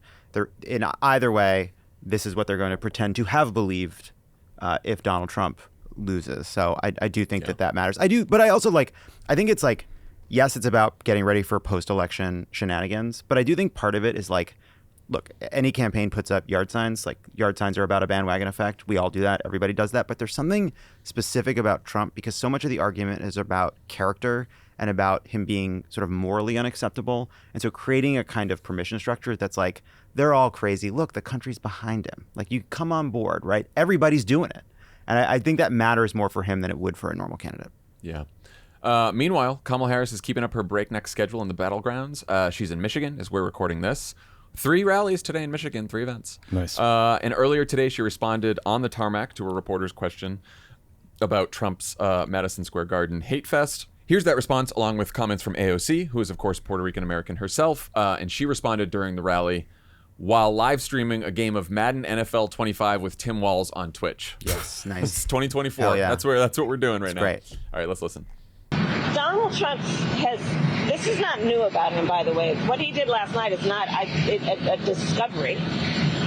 In either way, this is what they're going to pretend to have believed if Donald Trump loses. So I do think that matters. I do, but I also I think it's yes, it's about getting ready for post-election shenanigans, but I do think part of it is look, any campaign puts up yard signs. Like, yard signs are about a bandwagon effect. We all do that. Everybody does that. But there's something specific about Trump because so much of the argument is about character and about him being sort of morally unacceptable. And so creating a kind of permission structure that's like, they're all crazy. Look, the country's behind him. Like, you come on board, right? Everybody's doing it. And I think that matters more for him than it would for a normal candidate. Yeah. Meanwhile, Kamala Harris is keeping up her breakneck schedule in the battlegrounds. She's in Michigan as we're recording this. 3 rallies today in Michigan, 3 events. Nice. And earlier today, she responded on the tarmac to a reporter's question about Trump's Madison Square Garden hate fest. Here's that response, along with comments from AOC, who is, of course, Puerto Rican American herself. And she responded during the rally while live streaming a game of Madden NFL 25 with Tim Walz on Twitch. Yes, nice. It's 2024. Hell yeah. That's what we're doing right now. Great. All right, let's listen. Donald Trump this is not new about him, by the way. What he did last night is not a discovery.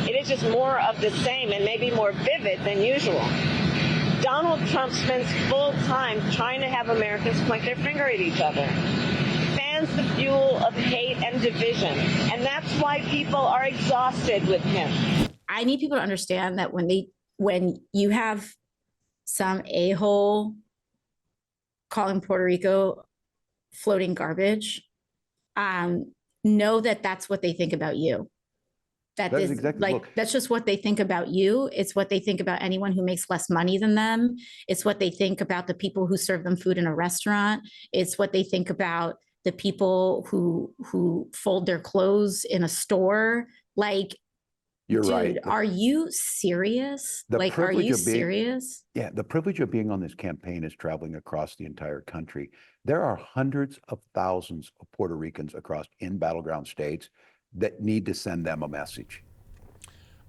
It is just more of the same and maybe more vivid than usual. Donald Trump spends full time trying to have Americans point their finger at each other. Fans the fuel of hate and division. And that's why people are exhausted with him. I need people to understand that when you have some a-hole calling Puerto Rico floating garbage, know that that's what they think about you. That is exactly that's just what they think about you. It's what they think about anyone who makes less money than them. It's what they think about the people who serve them food in a restaurant. It's what they think about the people who fold their clothes in a store. Like, you're dude, right. Are you serious? Like, are you serious? Yeah, the privilege of being on this campaign is traveling across the entire country. There are hundreds of thousands of Puerto Ricans in battleground states that need to send them a message.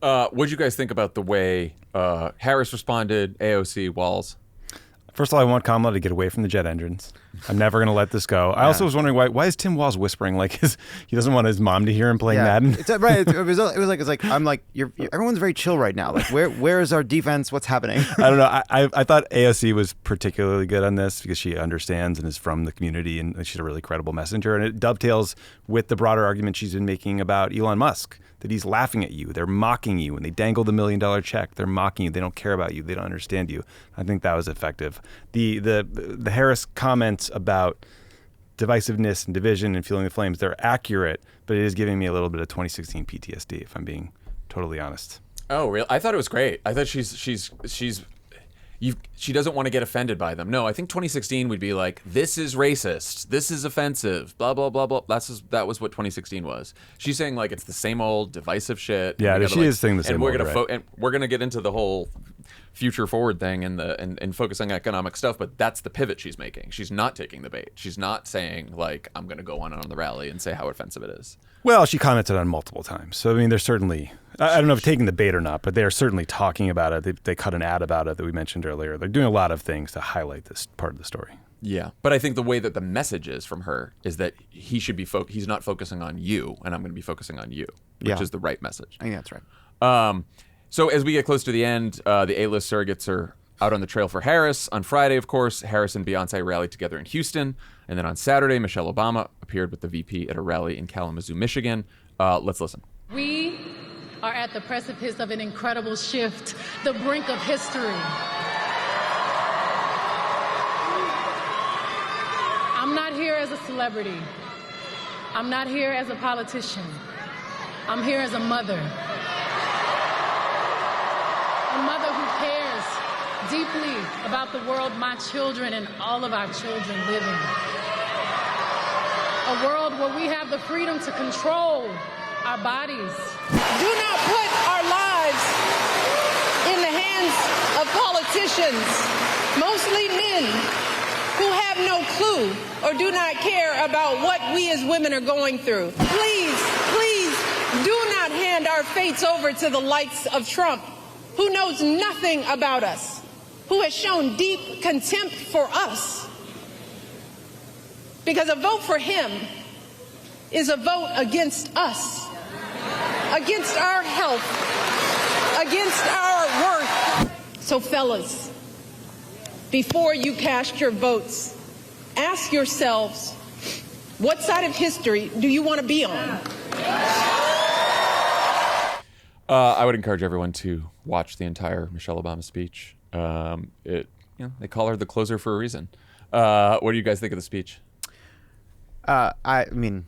What did you guys think about the way Harris responded, AOC, Walz? First of all, I want Kamala to get away from the jet engines. I'm never going to let this go. I also was wondering why is Tim Walz whispering like he doesn't want his mom to hear him playing Madden? It's right. It was like I'm like everyone's very chill right now. Like where is our defense? What's happening? I don't know. I thought AOC was particularly good on this because she understands and is from the community and she's a really credible messenger. And it dovetails with the broader argument she's been making about Elon Musk, that he's laughing at you. They're mocking you. When they dangle the $1 million check, they're mocking you. They don't care about you. They don't understand you. I think that was effective. The Harris comments about divisiveness and division and fueling the flames, they're accurate, but it is giving me a little bit of 2016 PTSD, if I'm being totally honest. Oh, really? I thought it was great. I thought she doesn't want to get offended by them. No, I think 2016 would be like, this is racist, this is offensive, blah, blah, blah, blah. That was what 2016 was. She's saying like it's the same old divisive shit. Yeah, she is saying the same old, and we're gonna get into the whole future forward thing and focus on economic stuff, but that's the pivot she's making. She's not taking the bait. She's not saying like, I'm gonna go on the rally and say how offensive it is. Well, she commented on multiple times. So, I mean, they're certainly, I don't know if taking the bait or not, but they're certainly talking about it. They cut an ad about it that we mentioned earlier. They're doing a lot of things to highlight this part of the story. Yeah, but I think the way that the message is from her is that he should be he's not focusing on you, and I'm going to be focusing on you, which is the right message. I think that's right. So as we get close to the end, the A-list surrogates are out on the trail for Harris. On Friday, of course, Harris and Beyoncé rallied together in Houston. And then on Saturday, Michelle Obama appeared with the VP at a rally in Kalamazoo, Michigan. Let's listen. We are at the precipice of an incredible shift, the brink of history. I'm not here as a celebrity. I'm not here as a politician. I'm here as a mother. A mother who cares deeply about the world my children and all of our children live in. A world where we have the freedom to control our bodies. Do not put our lives in the hands of politicians, mostly men, who have no clue or do not care about what we as women are going through. Please, please do not hand our fates over to the likes of Trump, who knows nothing about us, who has shown deep contempt for us. Because a vote for him is a vote against us, against our health, against our worth. So fellas, before you cast your votes, ask yourselves, what side of history do you want to be on? I would encourage everyone to watch the entire Michelle Obama speech. They call her the closer for a reason. What do you guys think of the speech? I mean,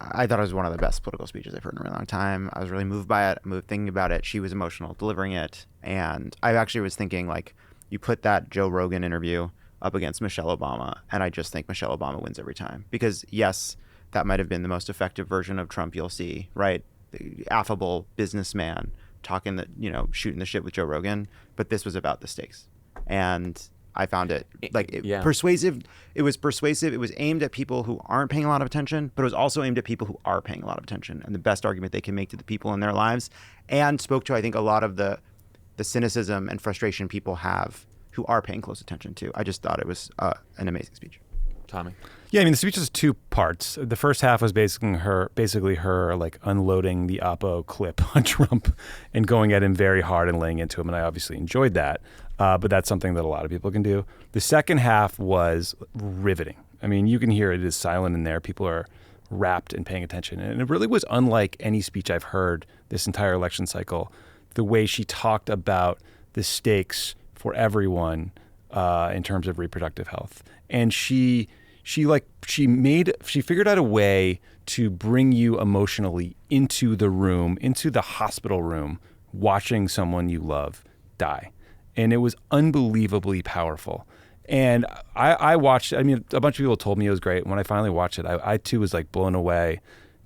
I thought it was one of the best political speeches I've heard in a really long time. I was really moved by it, thinking about it. She was emotional delivering it. And I actually was thinking, like, you put that Joe Rogan interview up against Michelle Obama, and I just think Michelle Obama wins every time. Because, yes, that might have been the most effective version of Trump you'll see, right? The affable businessman talking shooting the shit with Joe Rogan. But this was about the stakes. And I found it persuasive. It was persuasive. It was aimed at people who aren't paying a lot of attention, but it was also aimed at people who are paying a lot of attention and the best argument they can make to the people in their lives, and spoke to, I think, a lot of the cynicism and frustration people have who are paying close attention to. I just thought it was an amazing speech. Tommy? Yeah, I mean, the speech is two parts. The first half was basically her like unloading the Oppo clip on Trump and going at him very hard and laying into him, and I obviously enjoyed that. But that's something that a lot of people can do. The second half was riveting. I mean, you can hear it is silent in there. People are rapt and paying attention. And it really was unlike any speech I've heard this entire election cycle, the way she talked about the stakes for everyone in terms of reproductive health. And she figured out a way to bring you emotionally into the room, into the hospital room, watching someone you love die. And it was unbelievably powerful. And I watched, I mean, a bunch of people told me it was great. When I finally watched it, I too was like blown away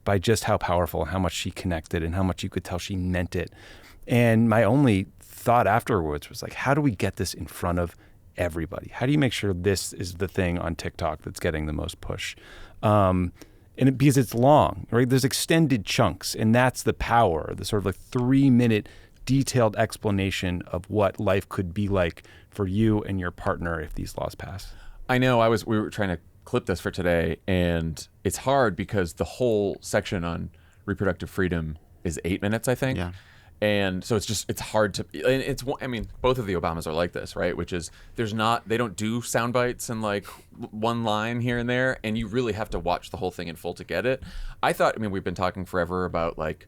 by just how powerful, how much she connected, and how much you could tell she meant it. And my only thought afterwards was like, how do we get this in front of everybody? How do you make sure this is the thing on TikTok that's getting the most push? Because it's long, right? There's extended chunks, and that's the power, the sort of like 3-minute detailed explanation of what life could be like for you and your partner if these laws pass. I know we were trying to clip this for today, and it's hard because the whole section on reproductive freedom is 8 minutes, I think. Yeah. And so it's hard to, and I mean, both of the Obamas are like this, right? Which is they don't do sound bites and like one line here and there, and you really have to watch the whole thing in full to get it. I mean, we've been talking forever about like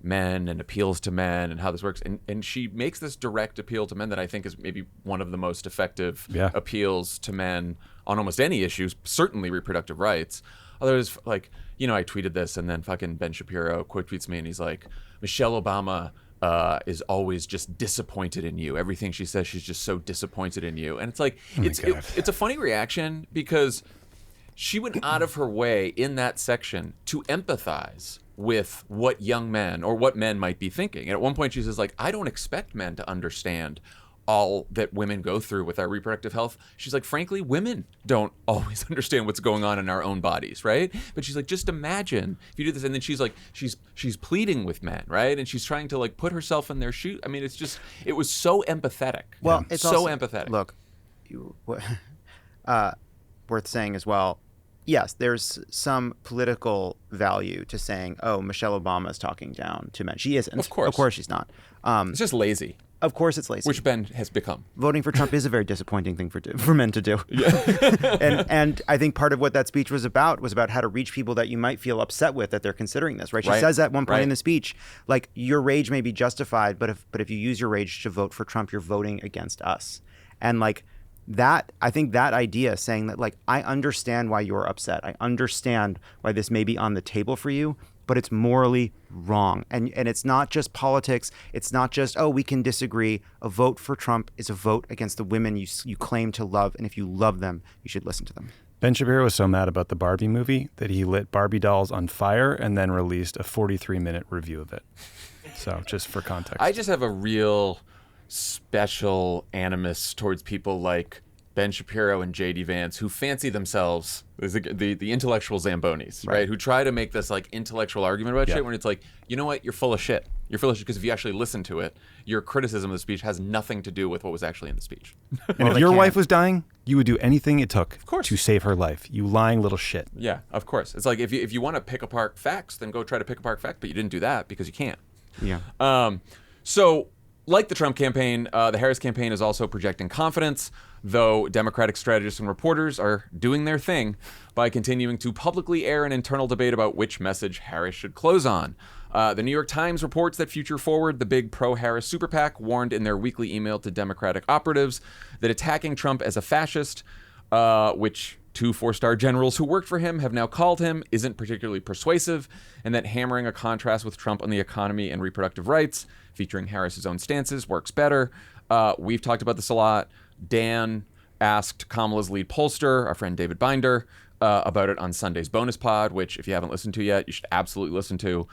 men and appeals to men and how this works, and she makes this direct appeal to men that I think is maybe one of the most effective appeals to men on almost any issues, certainly reproductive rights. Although it's like, I tweeted this, and then fucking Ben Shapiro quote tweets me, and he's like, Michelle Obama is always just disappointed in you. Everything she says, she's just so disappointed in you. And it's like, it's a funny reaction because she went out of her way in that section to empathize with what young men or what men might be thinking. And at one point she says, like, I don't expect men to understand all that women go through with our reproductive health. She's like, frankly, women don't always understand what's going on in our own bodies, right? But she's like, just imagine if you do this. And then she's like, she's pleading with men, right? And she's trying to like put herself in their shoes. I mean, it was so empathetic. Well, it's so also, empathetic. Look, worth saying as well, yes, there's some political value to saying, oh, Michelle Obama is talking down to men. She isn't. Of course. Of course she's not. It's just lazy. Of course it's lazy. Which Ben has become. Voting for Trump is a very disappointing thing for men to do. Yeah. and I think part of what that speech was about how to reach people that you might feel upset with that they're considering this, right? She says at one point in the speech, like, your rage may be justified, but if you use your rage to vote for Trump, you're voting against us. And like that, I think that idea saying that, like, I understand why you're upset. I understand why this may be on the table for you, but it's morally wrong. And it's not just politics. It's not just, oh, we can disagree. A vote for Trump is a vote against the women you claim to love. And if you love them, you should listen to them. Ben Shapiro was so mad about the Barbie movie that he lit Barbie dolls on fire and then released a 43-minute review of it. So just for context. I just have a real special animus towards people like Ben Shapiro and J.D. Vance, who fancy themselves as the intellectual Zambonis, right? Who try to make this like intellectual argument about shit when it's like, you know what? You're full of shit. You're full of shit because if you actually listen to it, your criticism of the speech has nothing to do with what was actually in the speech. And if your wife was dying, you would do anything it took to save her life. You lying little shit. Yeah, of course. It's like if you want to pick apart facts, then go try to pick apart facts, but you didn't do that because you can't. Yeah. So like the Trump campaign, the Harris campaign is also projecting confidence, though Democratic strategists and reporters are doing their thing by continuing to publicly air an internal debate about which message Harris should close on. The New York Times reports that Future Forward, the big pro-Harris super PAC, warned in their weekly email to Democratic operatives that attacking Trump as a fascist, which 2 4-star generals who worked for him have now called him, isn't particularly persuasive, and that hammering a contrast with Trump on the economy and reproductive rights, featuring Harris's own stances, works better. We've talked about this a lot. Dan asked Kamala's lead pollster, our friend David Binder, about it on Sunday's bonus pod, which if you haven't listened to yet, you should absolutely listen to.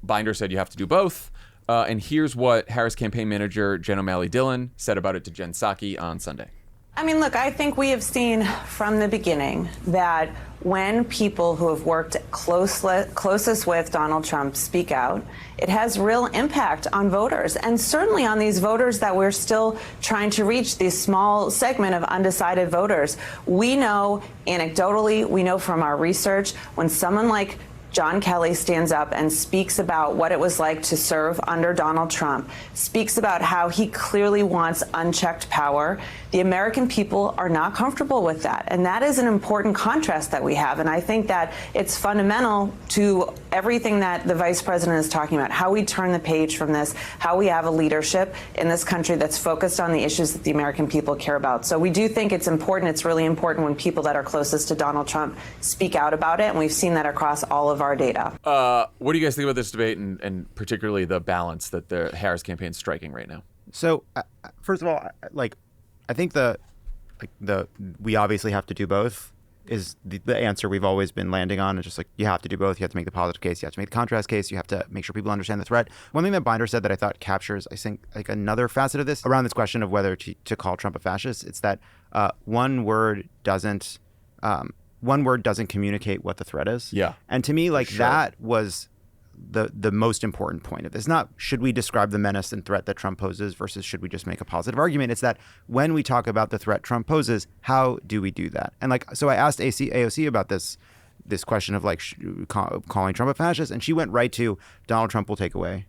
Binder said you have to do both. And here's what Harris campaign manager Jen O'Malley Dillon said about it to Jen Psaki on Sunday. I mean, look, I think we have seen from the beginning that when people who have worked closest with Donald Trump speak out, it has real impact on voters, and certainly on these voters that we're still trying to reach, this small segment of undecided voters. We know anecdotally, we know from our research, when someone like John Kelly stands up and speaks about what it was like to serve under Donald Trump, speaks about how he clearly wants unchecked power. The American people are not comfortable with that. And that is an important contrast that we have. And I think that it's fundamental to everything that the vice president is talking about, how we turn the page from this, how we have a leadership in this country that's focused on the issues that the American people care about. So we do think it's important. It's really important when people that are closest to Donald Trump speak out about it. And we've seen that across all of our data. What do you guys think about this debate, and particularly the balance that the Harris campaign is striking right now? So, first of all, I think we obviously have to do both is the answer we've always been landing on. It's just like, you have to do both. You have to make the positive case. You have to make the contrast case. You have to make sure people understand the threat. One thing that Binder said that I thought captures, I think, like another facet of this around this question of whether to call Trump a fascist. It's that one word doesn't communicate what the threat is. Yeah. And to me, like, that was the most important point of this. Not should we describe the menace and threat that Trump poses versus should we just make a positive argument. It's that when we talk about the threat Trump poses, how do we do that? And like, so I asked AOC about this question of like calling Trump a fascist, and she went right to Donald Trump will take away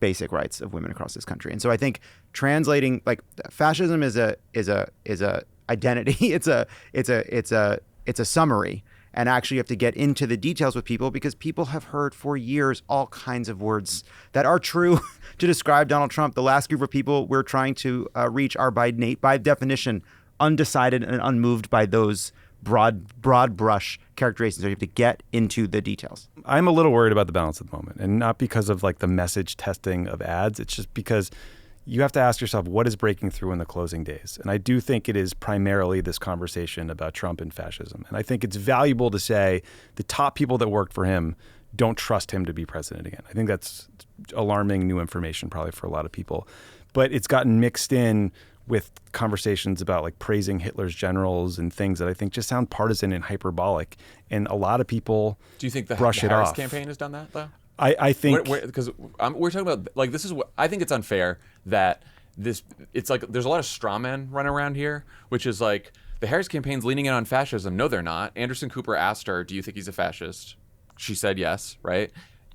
basic rights of women across this country. And so I think translating, like, fascism is a identity. It's a summary. And actually you have to get into the details with people, because people have heard for years all kinds of words that are true to describe Donald Trump. The last group of people we're trying to reach are by definition undecided and unmoved by those broad brush characterizations. So you have to get into the details. I'm a little worried about the balance at the moment, and not because of like the message testing of ads. It's just because you have to ask yourself, what is breaking through in the closing days? And I do think it is primarily this conversation about Trump and fascism. And I think it's valuable to say the top people that worked for him don't trust him to be president again. I think that's alarming new information probably for a lot of people. But it's gotten mixed in with conversations about like praising Hitler's generals and things that I think just sound partisan and hyperbolic. And a lot of people Do you think the brush it Harris off. campaign has done that, though? I think because we're talking about, like, this is what I think it's unfair that it's like there's a lot of straw men running around here, which is like the Harris campaign's leaning in on fascism. No, they're not. Anderson Cooper asked her, do you think he's a fascist? She said yes, right?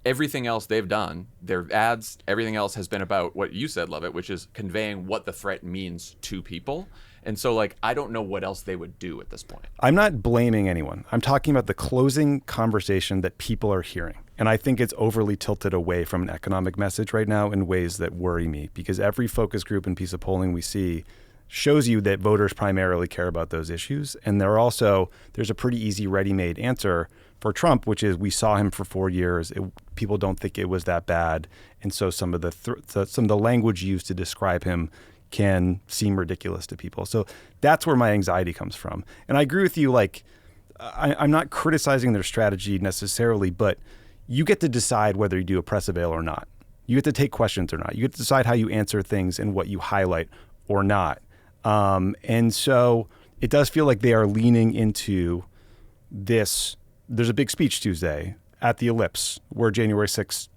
Everything else they've done, their ads, everything else has been about what you said, Lovett, which is conveying what the threat means to people. And so, like, I don't know what else they would do at this point. I'm not blaming anyone. I'm talking about the closing conversation that people are hearing. And I think it's overly tilted away from an economic message right now in ways that worry me, because every focus group and piece of polling we see shows you that voters primarily care about those issues. And there's a pretty easy ready-made answer for Trump, which is we saw him for 4 years. People don't think it was that bad. And so some of the language used to describe him can seem ridiculous to people. So that's where my anxiety comes from. And I agree with you, like, I'm not criticizing their strategy necessarily, but you get to decide whether you do a press avail or not. You get to take questions or not. You get to decide how you answer things and what you highlight or not. And so it does feel like they are leaning into this. There's a big speech Tuesday at the Ellipse where January 6th,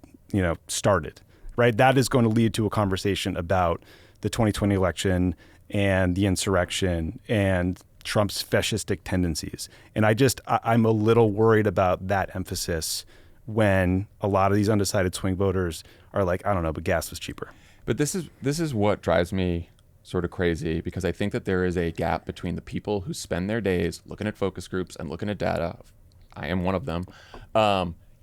started, right? That is going to lead to a conversation about the 2020 election and the insurrection and Trump's fascistic tendencies. And I'm a little worried about that emphasis when a lot of these undecided swing voters are like, I don't know, but gas was cheaper. But this is what drives me sort of crazy, because I think that there is a gap between the people who spend their days looking at focus groups and looking at data. I am one of them.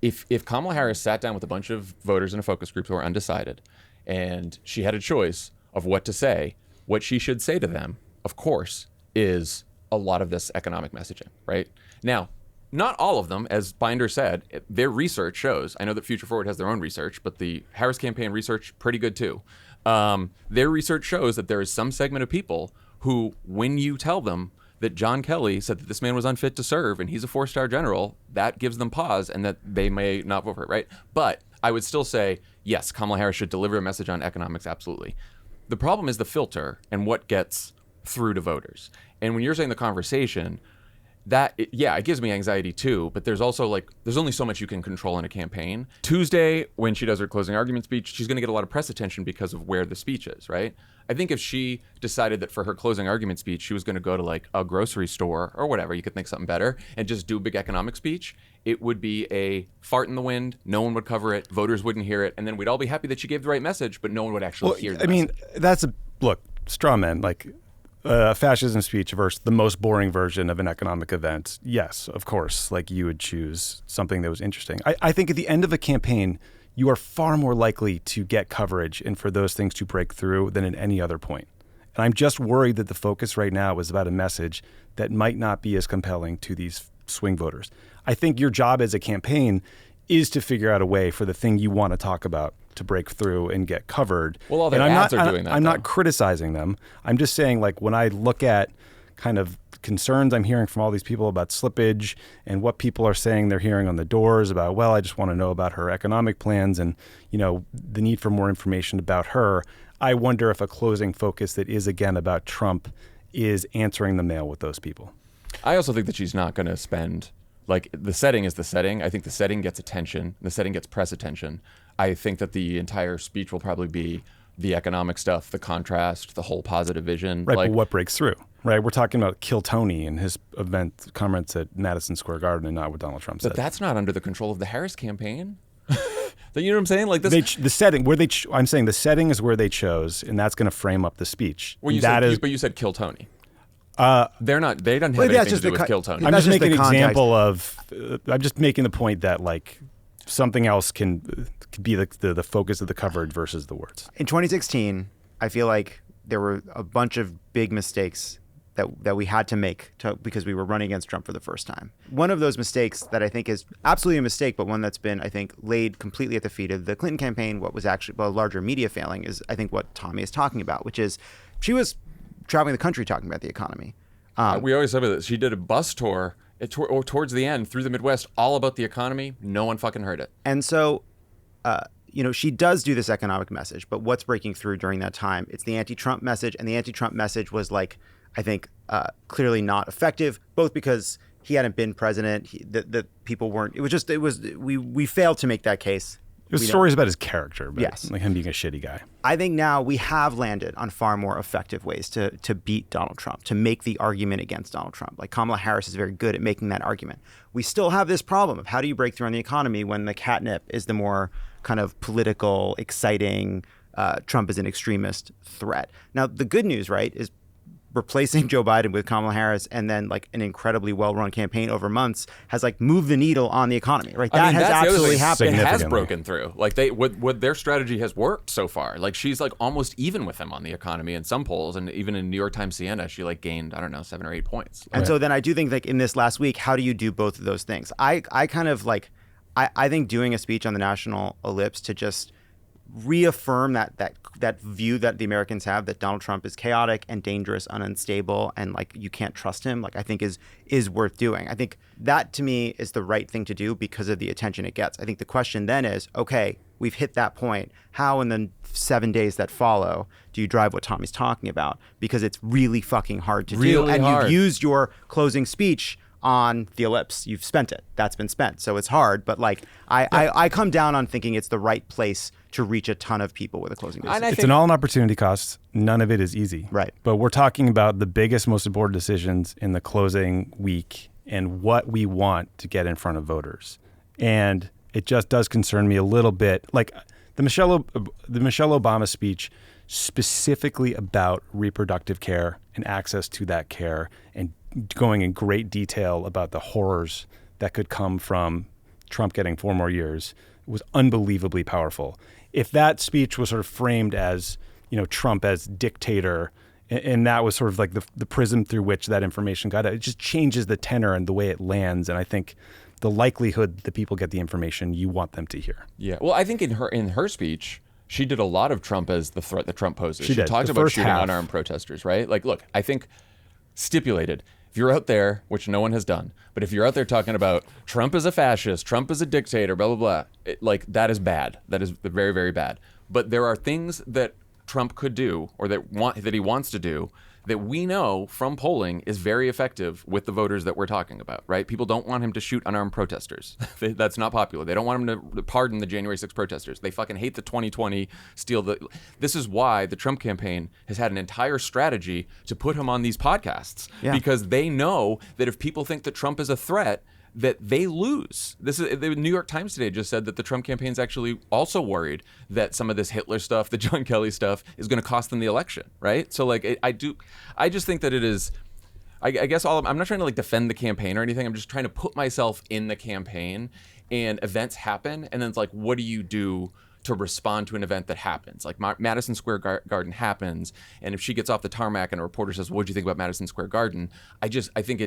if Kamala Harris sat down with a bunch of voters in a focus group who are undecided, and she had a choice of what to say, what she should say to them, of course, is a lot of this economic messaging, right? Now, not all of them, as Binder said, their research shows, I know that Future Forward has their own research, but the Harris campaign research, pretty good too. Their research shows that there is some segment of people who, when you tell them that John Kelly said that this man was unfit to serve and he's a 4-star general, that gives them pause and that they may not vote for it, right? But I would still say, yes, Kamala Harris should deliver a message on economics, absolutely. The problem is the filter and what gets through to voters. And when you're saying the conversation, it gives me anxiety too, but there's also there's only so much you can control in a campaign. Tuesday, when she does her closing argument speech, she's going to get a lot of press attention because of where the speech is, right? I think if she decided that for her closing argument speech, she was going to go to a grocery store or whatever, you could think something better, and just do a big economic speech, it would be a fart in the wind. No one would cover it. Voters wouldn't hear it. And then we'd all be happy that she gave the right message, but no one would actually hear the message. That's straw man. Fascism speech versus the most boring version of an economic event. Yes, of course, you would choose something that was interesting. I think at the end of a campaign, you are far more likely to get coverage and for those things to break through than at any other point. And I'm just worried that the focus right now is about a message that might not be as compelling to these swing voters. I think your job as a campaign is to figure out a way for the thing you want to talk about to break through and get covered. Well, all their ads are doing that. I'm not criticizing them. I'm just saying, when I look at kind of concerns I'm hearing from all these people about slippage and what people are saying they're hearing on the doors about, I just want to know about her economic plans and, the need for more information about her. I wonder if a closing focus that is, again, about Trump is answering the mail with those people. I also think that she's not going to spend, the setting is the setting. I think the setting gets attention. The setting gets press attention. I think that the entire speech will probably be the economic stuff, the contrast, the whole positive vision. Right, but what breaks through, right? We're talking about Kill Tony and his comments at Madison Square Garden and not what Donald Trump said. But that's not under the control of the Harris campaign. You know what I'm saying? The setting where I'm saying the setting is where they chose, and that's going to frame up the speech. Well, but you said Kill Tony. They're not. They don't have anything to do with Kill Tony. I'm just making an example of. I'm just making the point that something else can be the focus of the coverage versus the words. In 2016, I feel like there were a bunch of big mistakes that we had to make because we were running against Trump for the first time. One of those mistakes that I think is absolutely a mistake, but one that's been, I think, laid completely at the feet of the Clinton campaign, what was actually a larger media failing, is I think what Tommy is talking about, which is she was traveling the country talking about the economy. We always say that she did a bus tour towards the end through the Midwest, all about the economy. No one fucking heard it. And so, she does do this economic message, but what's breaking through during that time? It's the anti-Trump message, and the anti-Trump message was I think, clearly not effective, both because he hadn't been president, the people weren't. We failed to make that case. There's stories about his character, but yes, him being a shitty guy. I think now we have landed on far more effective ways to beat Donald Trump, to make the argument against Donald Trump. Kamala Harris is very good at making that argument. We still have this problem of how do you break through on the economy when the catnip is the more kind of political, exciting, Trump is an extremist threat. Now, the good news, right, is replacing Joe Biden with Kamala Harris and then an incredibly well-run campaign over months has moved the needle on the economy, right? That has absolutely happened. It has broken through. What their strategy has worked so far. She's almost even with him on the economy in some polls, and even in New York Times Siena, she gained 7 or 8 points. And so then I do think in this last week, how do you do both of those things? I kind of I think doing a speech on the national ellipse to just reaffirm that view that the Americans have that Donald Trump is chaotic and dangerous and unstable and you can't trust him, I think is worth doing. I think that to me is the right thing to do because of the attention it gets. I think the question then is, okay, we've hit that point. How in the 7 days that follow do you drive what Tommy's talking about? Because it's really fucking hard to do. And you've used your closing speech on the ellipse. You've spent it. That's been spent. So it's hard. But I come down on thinking it's the right place to reach a ton of people with a closing message. It's an all an opportunity cost. None of it is easy. Right. But we're talking about the biggest, most important decisions in the closing week and what we want to get in front of voters. And it just does concern me a little bit. The Michelle Obama speech specifically about reproductive care and access to that care and going in great detail about the horrors that could come from Trump getting 4 more years was unbelievably powerful. If that speech was sort of framed as, Trump as dictator, and that was sort of like the prism through which that information got out, it just changes the tenor and the way it lands. And I think the likelihood that people get the information you want them to hear. Yeah. Well, I think in her speech, she did a lot of Trump as the threat that Trump poses. She did. talked The about first shooting half. unarmed protesters, right? Like, look, I think stipulated, if you're out there, which no one has done, but if you're out there talking about Trump is a fascist, Trump is a dictator, blah, blah, blah, that is bad. That is very, very bad. But there are things that Trump could do, or that he wants to do, that we know from polling is very effective with the voters that we're talking about, right? People don't want him to shoot unarmed protesters. That's not popular. They don't want him to pardon the January 6th protesters. They fucking hate the 2020 This is why the Trump campaign has had an entire strategy to put him on these podcasts, because they know that if people think that Trump is a threat, that they lose. The New York Times today just said that the Trump campaign's actually also worried that some of this Hitler stuff, the John Kelly stuff, is going to cost them the election, right? So I just think that it is. I guess I'm not trying to defend the campaign or anything. I'm just trying to put myself in the campaign, and events happen, and then it's like, what do you do to respond to an event that happens? Like Madison Square Garden happens, and if she gets off the tarmac and a reporter says, "What do you think about Madison Square Garden?" I think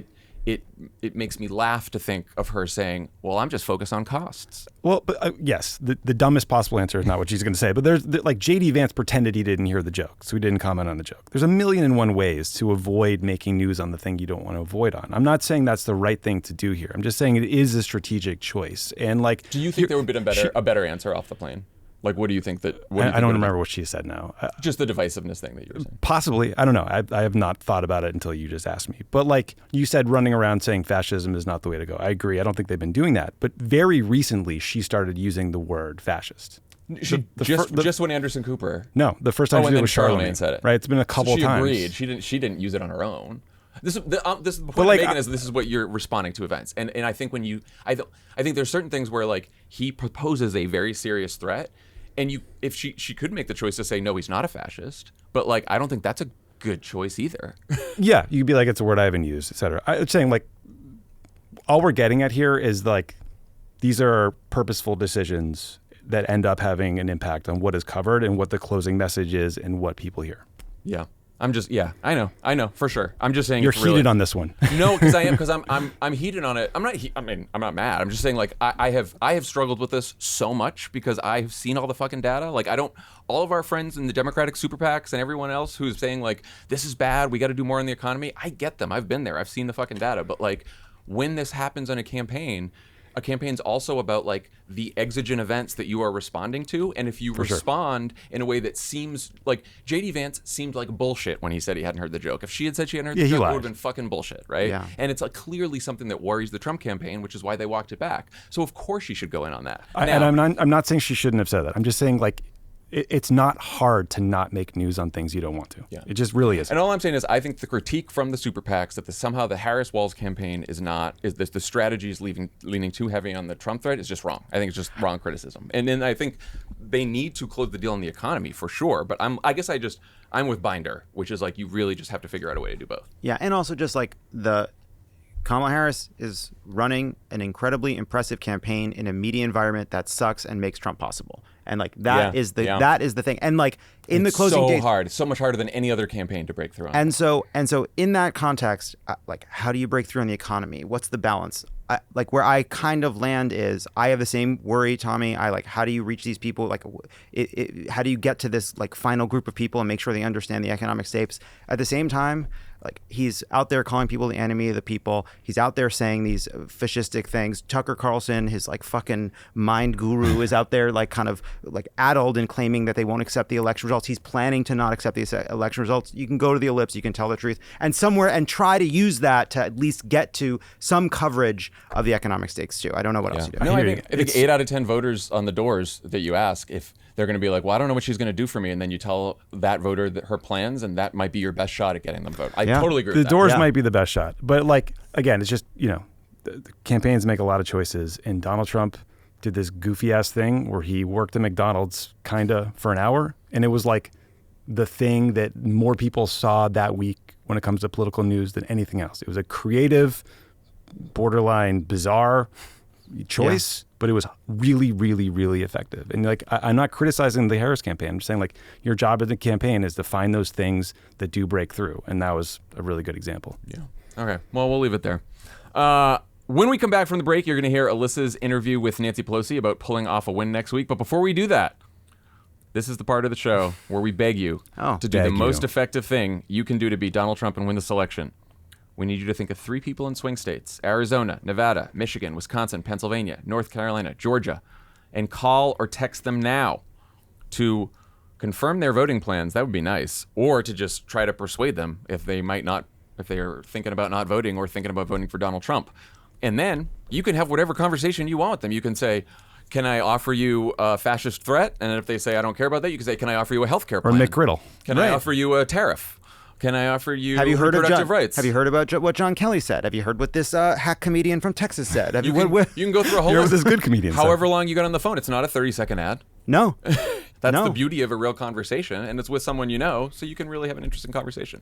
it makes me laugh to think of her saying, "Well, I'm just focused on costs." Well, but yes, the dumbest possible answer is not what she's going to say. But there's J.D. Vance pretended he didn't hear the joke, so he didn't comment on the joke. There's 1,000,001 ways to avoid making news on the thing you don't want to avoid on. I'm not saying that's the right thing to do here. I'm just saying it is a strategic choice. And do you think there would have been a better answer off the plane? What do you think that? I don't remember what she said now. Just the divisiveness thing that you were saying. Possibly. I don't know. I have not thought about it until you just asked me. But you said, running around saying fascism is not the way to go. I agree. I don't think they've been doing that. But very recently, she started using the word fascist. Just when Anderson Cooper. No, the first time she did it was Charlemagne said it. Right. It's been a couple times. She agreed. She didn't use it on her own. This is the point I'm making is this is what you're responding to events. And I think I think there's certain things where he proposes a very serious threat. And if she could make the choice to say, no, he's not a fascist, but I don't think that's a good choice either. Yeah, you'd be like, it's a word I haven't used, et cetera. I'm saying all we're getting at here is these are purposeful decisions that end up having an impact on what is covered and what the closing message is and what people hear. Yeah. I know for sure. I'm just saying you're heated on this one. No, because I'm heated on it. I'm not mad. I'm just saying I have struggled with this so much because I've seen all the fucking data. All of our friends in the Democratic super PACs and everyone else who's saying this is bad, we got to do more in the economy. I get them. I've been there. I've seen the fucking data. But when this happens on a campaign's also about the exigent events that you are responding to, and if you respond in a way that seems J.D. Vance seemed like bullshit when he said he hadn't heard the joke. If she had said she hadn't heard the joke, it would have been fucking bullshit, right? Yeah. And it's clearly something that worries the Trump campaign, which is why they walked it back. So of course she should go in on that. And I'm not saying she shouldn't have said that. I'm just saying it's not hard to not make news on things you don't want to. Yeah. It just really isn't. And all I'm saying is I think the critique from the super PACs that somehow the Harris-Walz campaign is the strategy is leaning too heavy on the Trump threat is just wrong. I think it's just wrong criticism. And then I think they need to close the deal on the economy for sure. But I'm with Binder, which is you really just have to figure out a way to do both. Yeah, and also just Kamala Harris is running an incredibly impressive campaign in a media environment that sucks and makes Trump possible. And that is the thing. And in the closing days, hard. It's so much harder than any other campaign to break through on. And so in that context, how do you break through on the economy? What's the balance? Where I kind of land is I have the same worry, Tommy. How do you reach these people? How do you get to this final group of people and make sure they understand the economic stakes? At the same time, he's out there calling people the enemy of the people. He's out there saying these fascistic things. Tucker Carlson, his fucking mind guru, is out there kind of addled and claiming that they won't accept the election results. He's planning to not accept the election results. You can go to the Ellipse, you can tell the truth, and try to use that to at least get to some coverage of the economic stakes too. I don't know what else you do. No, I think 8 out of 10 voters on the doors that you ask, if they're going to be well, I don't know what she's going to do for me, and then you tell that voter that her plans, and that might be your best shot at getting them vote. I totally agree with that. The doors might be the best shot, but again, it's just the campaigns make a lot of choices, and Donald Trump did this goofy ass thing where he worked at McDonald's kinda for an hour, and it was the thing that more people saw that week when it comes to political news than anything else. It was a creative, borderline bizarre choice, but it was really, really, really effective. And like, I'm not criticizing the Harris campaign. I'm just saying, like, your job as a campaign is to find those things that do break through. And that was a really good example. Yeah. Okay. Well, we'll leave it there. When we come back from the break, you're going to hear Alyssa's interview with Nancy Pelosi about pulling off a win next week. But before we do that, this is the part of the show where we beg you to do the most effective thing you can do to beat Donald Trump and win this election. We need you to think of 3 people in swing states: Arizona, Nevada, Michigan, Wisconsin, Pennsylvania, North Carolina, Georgia, and call or text them now to confirm their voting plans. That would be nice. Or to just try to persuade them if they are thinking about not voting or thinking about voting for Donald Trump. And then you can have whatever conversation you want with them. You can say, can I offer you a fascist threat? And if they say, I don't care about that, you can say, can I offer you a healthcare plan? Or McGriddle. Can I offer you a tariff? Can I offer you reproductive rights? Have you heard about what John Kelly said? Have you heard what this hack comedian from Texas said? You can go through a whole list. This good comedian. However long you got on the phone. It's not a 30-second ad. No. That's the beauty of a real conversation, and it's with someone you know, so you can really have an interesting conversation.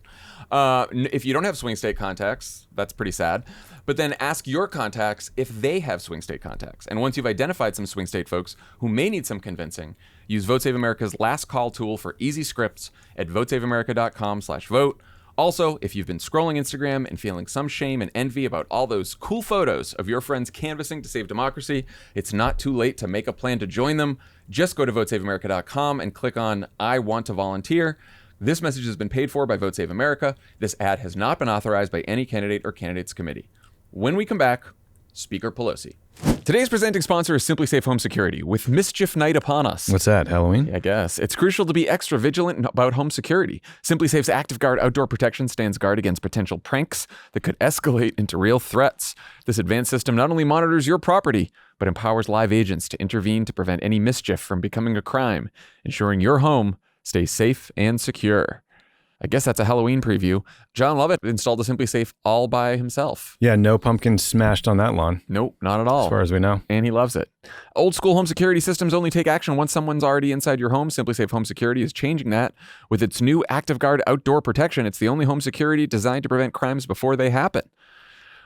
If you don't have swing state contacts, that's pretty sad. But then ask your contacts if they have swing state contacts. And once you've identified some swing state folks who may need some convincing, use Vote Save America's last call tool for easy scripts at votesaveamerica.com/vote. Also, if you've been scrolling Instagram and feeling some shame and envy about all those cool photos of your friends canvassing to save democracy, it's not too late to make a plan to join them. Just go to votesaveamerica.com and click on I want to volunteer. This message has been paid for by Vote Save America. This ad has not been authorized by any candidate or candidates committee. When we come back, Speaker Pelosi. Today's presenting sponsor is Simply Safe Home Security, with Mischief Night upon us. What's that, Halloween? I guess. It's crucial to be extra vigilant about home security. Simply Safe's Active Guard outdoor protection stands guard against potential pranks that could escalate into real threats. This advanced system not only monitors your property, but empowers live agents to intervene to prevent any mischief from becoming a crime, ensuring your home stays safe and secure. I guess that's a Halloween preview. John Lovett installed a Simply Safe all by himself. Yeah, no pumpkins smashed on that lawn. Nope, not at all. As far as we know. And he loves it. Old school home security systems only take action once someone's already inside your home. Simply Safe Home Security is changing that. With its new Active Guard outdoor protection, it's the only home security designed to prevent crimes before they happen.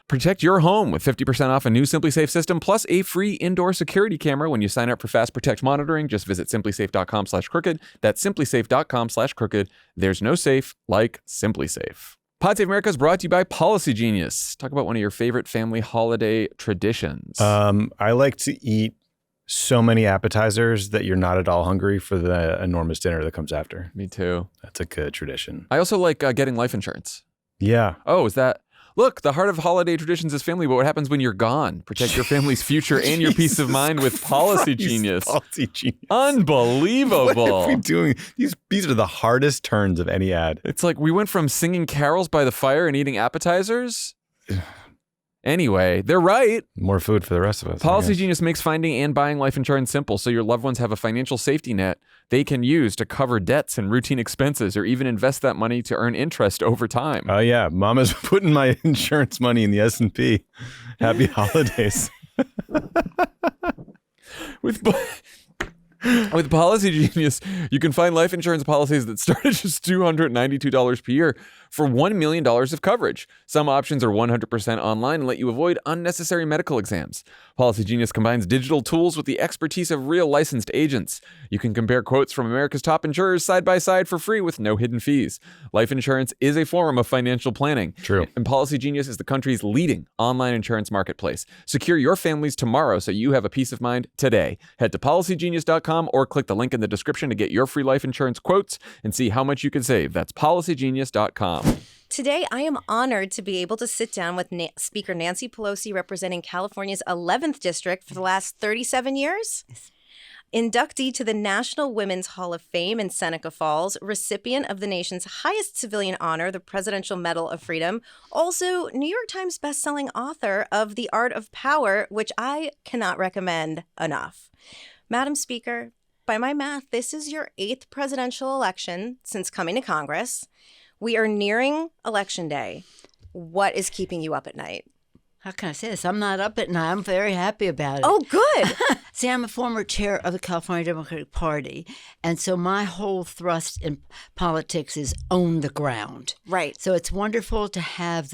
Protect your home with 50% off a new Simply Safe system, plus a free indoor security camera when you sign up for Fast Protect monitoring. Just visit simplysafe.com/crooked. That's simplysafe.com/crooked. There's no safe like Simply Safe. Pod Save America is brought to you by Policy Genius. Talk about one of your favorite family holiday traditions. I like to eat so many appetizers that you're not at all hungry for the enormous dinner that comes after. Me too. That's a good tradition. I also like getting life insurance. Yeah. Oh, is that... Look, the heart of holiday traditions is family, but what happens when you're gone? Protect your family's future and your peace of mind with Policy Genius. Policy Genius. Unbelievable. What are we doing? These are the hardest turns of any ad. It's like we went from singing carols by the fire and eating appetizers. Anyway, they're right. More food for the rest of us. Policy Genius makes finding and buying life insurance simple, so your loved ones have a financial safety net they can use to cover debts and routine expenses, or even invest that money to earn interest over time. Oh yeah, Mama's putting my insurance money in the S&P. Happy holidays. With Policy Genius, you can find life insurance policies that start at just $292 per year for $1 million of coverage. Some options are 100% online and let you avoid unnecessary medical exams. Policy Genius combines digital tools with the expertise of real licensed agents. You can compare quotes from America's top insurers side by side for free with no hidden fees. Life insurance is a form of financial planning. True. And Policy Genius is the country's leading online insurance marketplace. Secure your families tomorrow so you have a peace of mind today. Head to policygenius.com or click the link in the description to get your free life insurance quotes and see how much you can save. That's policygenius.com. Today, I am honored to be able to sit down with Speaker Nancy Pelosi, representing California's 11th district for the last 37 years. Inductee to the National Women's Hall of Fame in Seneca Falls, recipient of the nation's highest civilian honor, the Presidential Medal of Freedom, also New York Times bestselling author of The Art of Power, which I cannot recommend enough. Madam Speaker, by my math, this is your 8th presidential election since coming to Congress. We are nearing Election Day. What is keeping you up at night? how can I say this? I'm not up at night. I'm very happy about it. Oh, good. See, I'm a former chair of the California Democratic Party, and so my whole thrust in politics is own the ground. Right. So it's wonderful to have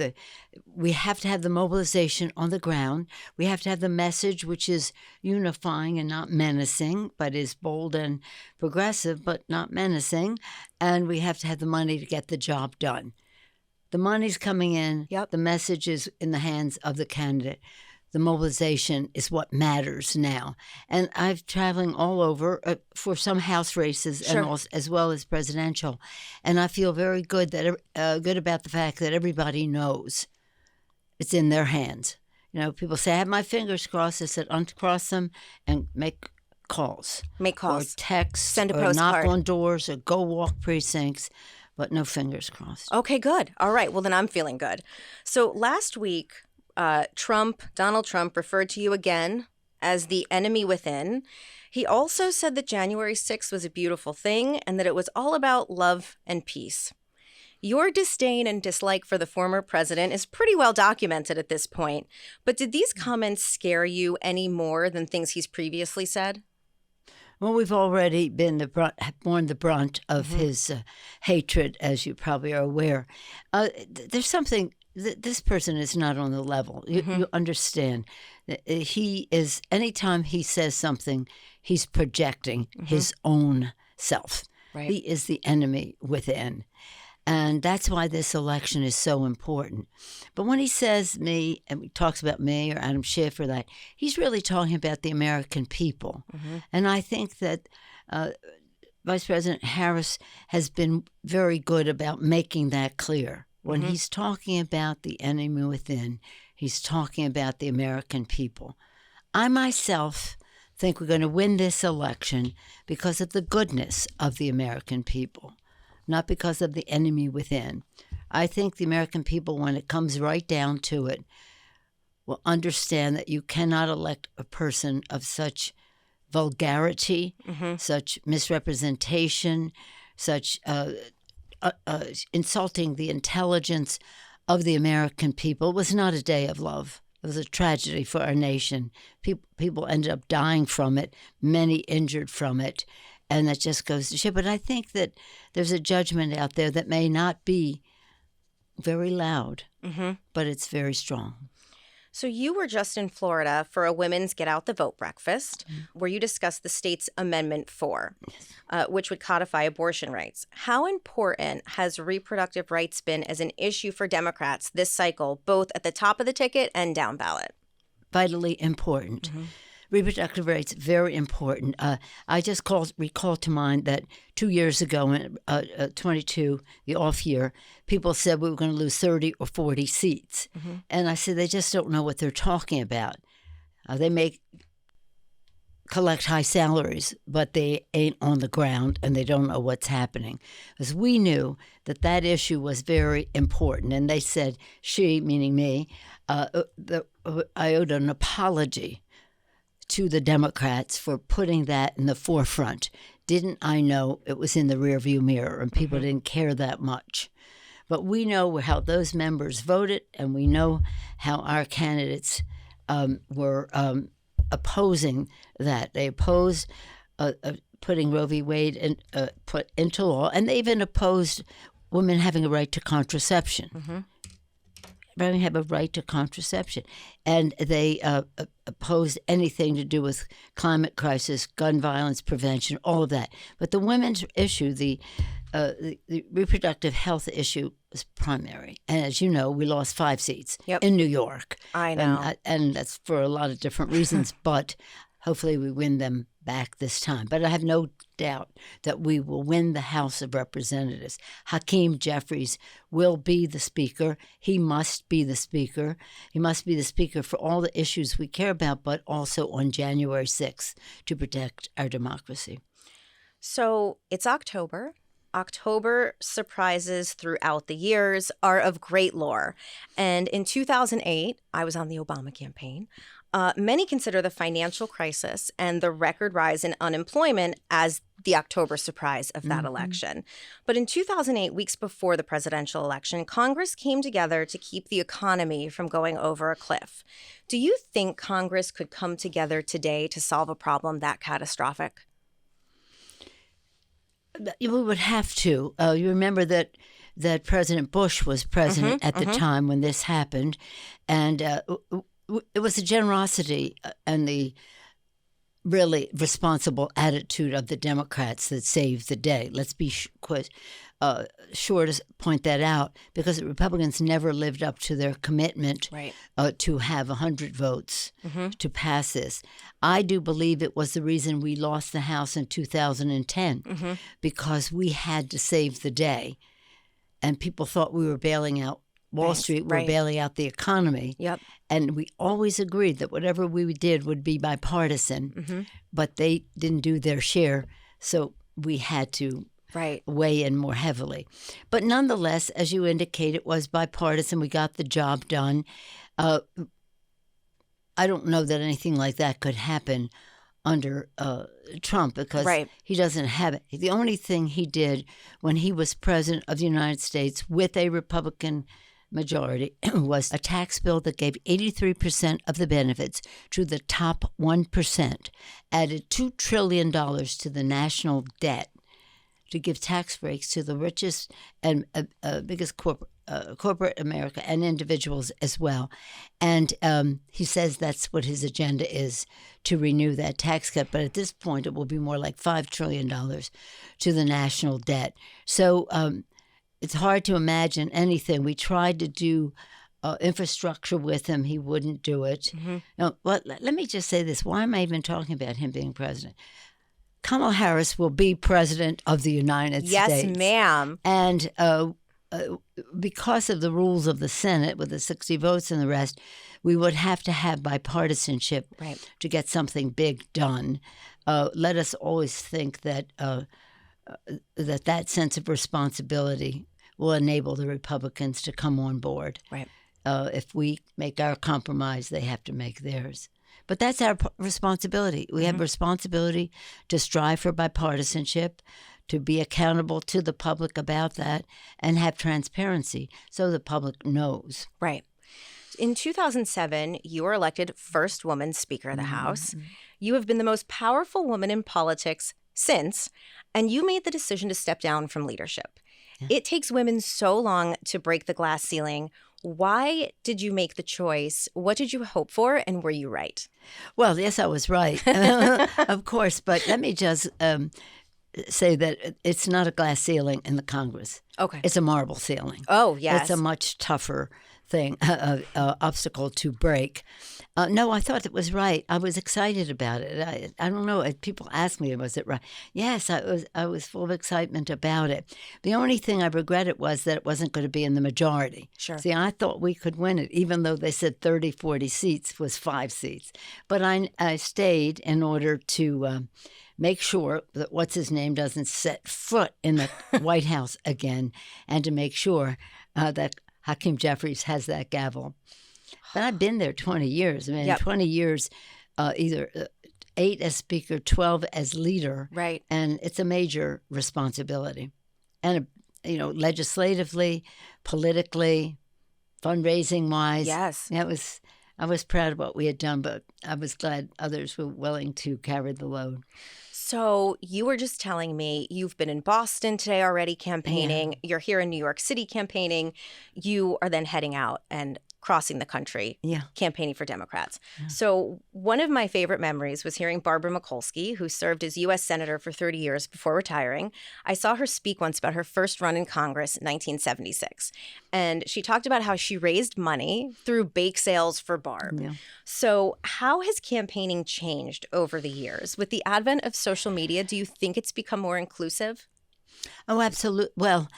we have to have the mobilization on the ground. We have to have the message, which is unifying and not menacing, but is bold and progressive, but not menacing. And we have to have the money to get the job done. The money's coming in. Yep. The message is in the hands of the candidate. The mobilization is what matters now. And I'm traveling all over for some House races Sure. and also, as well as presidential. And I feel very good good about the fact that everybody knows it's in their hands. You know, people say, I have my fingers crossed. I said, uncross them and make calls. Make calls. Or text. Send a or postcard. knock on doors or go walk precincts. But no fingers crossed. Okay, good. All right. Well, then I'm feeling good. So last week, Donald Trump referred to you again as the enemy within. He also said that January 6th was a beautiful thing and that it was all about love and peace. Your disdain and dislike for the former president is pretty well documented at this point. But did these comments scare you any more than things he's previously said? Well, we've already borne the brunt of his hatred, as you probably are aware. There's something, this person is not on the level. You understand. He is, anytime he says something, he's projecting his own self. Right. He is the enemy within. And that's why this election is so important. But when he says me, and he talks about me or Adam Schiff or that, he's really talking about the American people. And I think that Vice President Harris has been very good about making that clear. When he's talking about the enemy within, he's talking about the American people. I myself think we're going to win this election because of the goodness of the American people, not because of the enemy within. I think the American people, when it comes right down to it, will understand that you cannot elect a person of such vulgarity, such misrepresentation, such insulting the intelligence of the American people. It was not a day of love. It was a tragedy for our nation. People ended up dying from it, many injured from it. And that just goes to show. But I think that there's a judgment out there that may not be very loud, but it's very strong. So you were just in Florida for a women's Get Out the Vote breakfast, where you discussed the state's Amendment 4, which would codify abortion rights. How important has reproductive rights been as an issue for Democrats this cycle, both at the top of the ticket and down ballot? Vitally important. Reproductive rights, very important. I just recall to mind that 2 years ago, in 22, the off year, people said we were going to lose 30 or 40 seats. And I said, they just don't know what they're talking about. They may collect high salaries, but they ain't on the ground and they don't know what's happening. Because we knew that issue was very important. And they said, she, meaning me, I owed an apology to the Democrats for putting that in the forefront. Didn't I know it was in the rearview mirror and people didn't care that much? But we know how those members voted, and we know how our candidates were opposing that. They opposed putting Roe v. Wade put into law, and they even opposed women having a right to contraception. Women have a right to contraception. And they opposed anything to do with climate crisis, gun violence prevention, all of that. But the women's issue, the reproductive health issue, was primary. And as you know, we lost 5 seats in New York. I know. And that's for a lot of different reasons, but hopefully we win them back this time. But I have no doubt that we will win the House of Representatives. Hakeem Jeffries will be the Speaker. He must be the Speaker. He must be the Speaker for all the issues we care about, but also on January 6th to protect our democracy. So it's October. October surprises throughout the years are of great lore. And in 2008, I was on the Obama campaign. many consider the financial crisis and the record rise in unemployment as the October surprise of that election. But in 2008, weeks before the presidential election, Congress came together to keep the economy from going over a cliff. Do you think Congress could come together today to solve a problem that catastrophic? We would have to. You remember that President Bush was president at the time when this happened, and it was the generosity and the really responsible attitude of the Democrats that saved the day. Let's be sure to point that out, because the Republicans never lived up to their commitment to have 100 votes to pass this. I do believe it was the reason we lost the House in 2010, because we had to save the day, and people thought we were bailing out Wall Street, we're bailing out the economy. And we always agreed that whatever we did would be bipartisan, but they didn't do their share, so we had to weigh in more heavily. But nonetheless, as you indicate, it was bipartisan. We got the job done. I don't know that anything like that could happen under Trump, because he doesn't have it. The only thing he did when he was president of the United States with a Republican majority was a tax bill that gave 83% of the benefits to the top 1%, added $2 trillion to the national debt to give tax breaks to the richest and biggest corporate America and individuals as well. And he says that's what his agenda is, to renew that tax cut. But at this point, it will be more like $5 trillion to the national debt. So it's hard to imagine anything. We tried to do infrastructure with him. He wouldn't do it. Now, let me just say this. Why am I even talking about him being president? Kamala Harris will be president of the United States. Yes, ma'am. And because of the rules of the Senate with the 60 votes and the rest, we would have to have bipartisanship to get something big done. Let us always think that that sense of responsibility will enable the Republicans to come on board. If we make our compromise, they have to make theirs. But that's our responsibility. We have responsibility to strive for bipartisanship, to be accountable to the public about that, and have transparency so the public knows. In 2007, you were elected first woman Speaker of the House. You have been the most powerful woman in politics since, and you made the decision to step down from leadership. It takes women so long to break the glass ceiling. Why did you make the choice? What did you hope for? And were you right? Well, yes, I was right, of course. But let me just say that it's not a glass ceiling in the Congress. It's a marble ceiling. Oh, yes. It's a much tougher thing, obstacle to break. No, I thought it was right. I was excited about it. I don't know. People ask me, was it right? Yes, I was full of excitement about it. The only thing I regretted was that it wasn't going to be in the majority. See, I thought we could win it, even though they said 30, 40 seats was 5 seats. But I stayed in order to make sure that what's-his-name doesn't set foot in the White House again, and to make sure that Hakeem Jeffries has that gavel. But I've been there 20 years. I mean, 20 years, either 8 as Speaker, 12 as leader. And it's a major responsibility. And, legislatively, politically, fundraising-wise. I was proud of what we had done, but I was glad others were willing to carry the load. So you were just telling me you've been in Boston today already campaigning. You're here in New York City campaigning. You are then heading out and crossing the country campaigning for Democrats. So one of my favorite memories was hearing Barbara Mikulski, who served as U.S. Senator for 30 years before retiring. I saw her speak once about her first run in Congress in 1976. And she talked about how she raised money through bake sales for Barb. So how has campaigning changed over the years? With the advent of social media, do you think it's become more inclusive? Oh, absolutely. Well,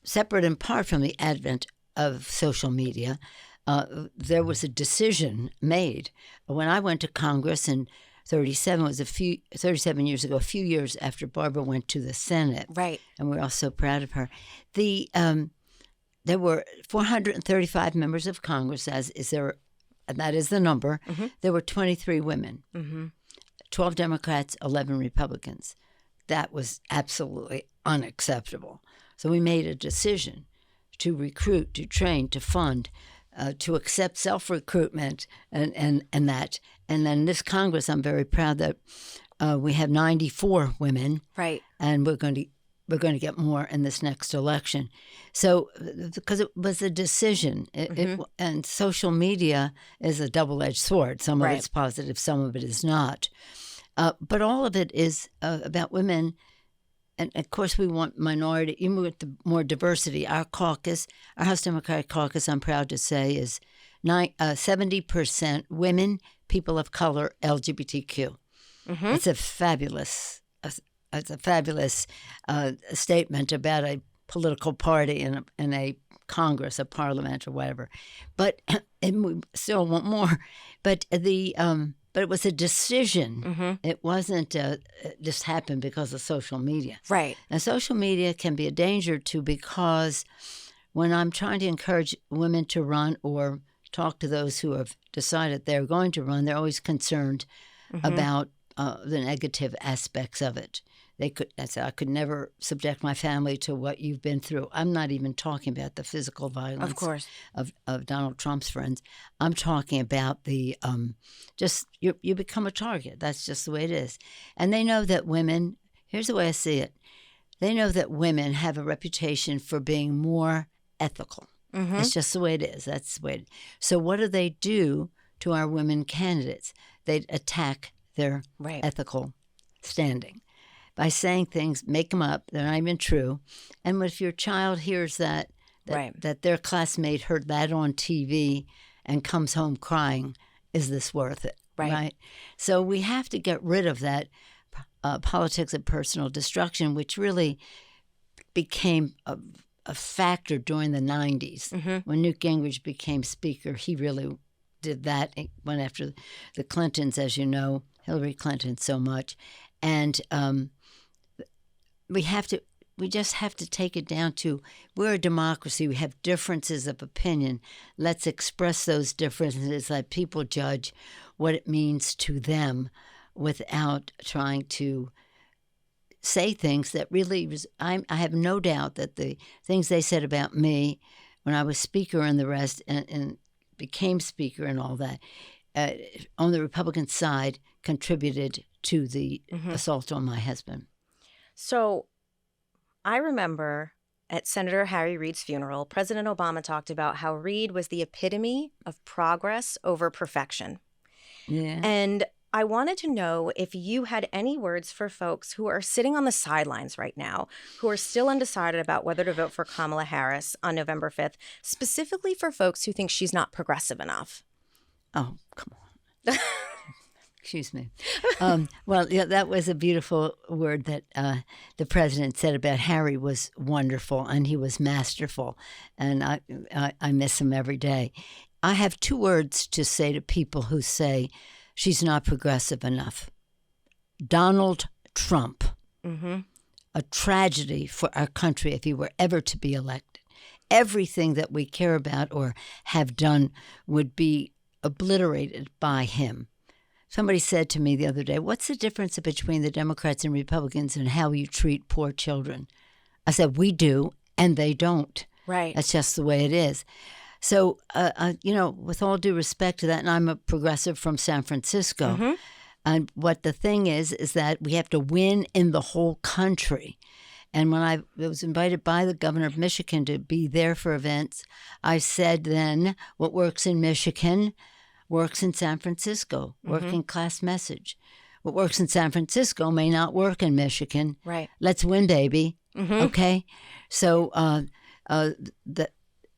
separate in part from the advent of social media, there was a decision made. When I went to Congress in 37, was 37 years ago, a few years after Barbara went to the Senate. And we're all so proud of her. There were 435 members of Congress, as is there that is the number, there were 23 women, 12 Democrats, 11 Republicans. That was absolutely unacceptable. So we made a decision to recruit, to train, to fund, to accept self-recruitment and that. And then this Congress, I'm very proud that we have 94 women. Right. And we're going to get more in this next election. So, because it was a decision, and social media is a double-edged sword. Some of it's positive, some of it is not. But all of it is about women. And, of course, we want minority, even with the more diversity. Our caucus, our House Democratic caucus, I'm proud to say, is 70% women, people of color, LGBTQ. It's a fabulous statement about a political party in a Congress, a parliament, or whatever. But and we still want more. But but it was a decision. It wasn't it just happened because of social media. Right. Now, social media can be a danger too, because when I'm trying to encourage women to run or talk to those who have decided they're going to run, they're always concerned about the negative aspects of it. I said, I could never subject my family to what you've been through. I'm not even talking about the physical violence, of course, of Donald Trump's friends. I'm talking about the just you become a target. That's just the way it is. And they know that women. Here's the way I see it. They know that women have a reputation for being more ethical. It's just the way it is. That's the way it is. So what do they do to our women candidates? They attack their ethical standing by saying things, make them up, they're not even true. And if your child hears that their classmate heard that on TV and comes home crying, is this worth it? Right? So we have to get rid of that politics of personal destruction, which really became a factor during the 90s. When Newt Gingrich became Speaker, he really did that. It went after the Clintons, as you know, Hillary Clinton so much. And we just have to take it down to, we're a democracy. We have differences of opinion. Let's express those differences, let people judge what it means to them without trying to say things that really, I have no doubt that the things they said about me when I was Speaker and the rest, and became Speaker and all that, on the Republican side, contributed to the assault on my husband. So I remember at Senator Harry Reid's funeral, President Obama talked about how Reid was the epitome of progress over perfection. Yeah. And I wanted to know if you had any words for folks who are sitting on the sidelines right now, who are still undecided about whether to vote for Kamala Harris on November 5th, specifically for folks who think she's not progressive enough. Oh, come on. Excuse me. Well, yeah, that was a beautiful word that the president said about Harry was wonderful, and he was masterful, and I miss him every day. I have two words to say to people who say she's not progressive enough. Donald Trump, a tragedy for our country if he were ever to be elected. Everything that we care about or have done would be obliterated by him. Somebody said to me the other day, what's the difference between the Democrats and Republicans and how you treat poor children? I said, we do, and they don't. Right. That's just the way it is. So, with all due respect to that, and I'm a progressive from San Francisco, and what the thing is that we have to win in the whole country. And when I was invited by the governor of Michigan to be there for events, I said then, what works in Michigan works in San Francisco, working class message. What works in San Francisco may not work in Michigan. Right. Let's win, baby. Okay? So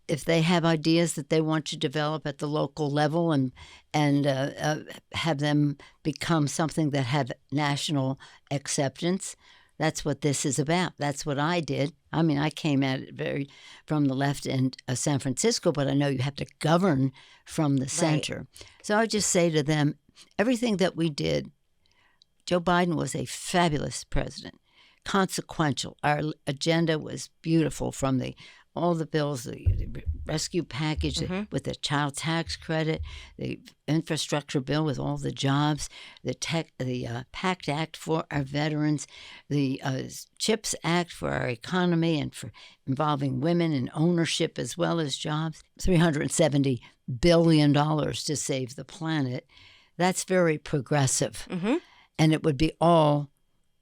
if they have ideas that they want to develop at the local level and have them become something that have national acceptance, that's what this is about. That's what I did. I mean, I came at it from the left in San Francisco, but I know you have to govern from the center. So I just say to them, everything that we did, Joe Biden was a fabulous president, consequential. Our agenda was beautiful, from all the bills, the rescue package with the child tax credit, the infrastructure bill with all the jobs, the PACT Act for our veterans, the CHIPS Act for our economy and for involving women in ownership as well as jobs, $370 billion to save the planet. That's very progressive. And it would be all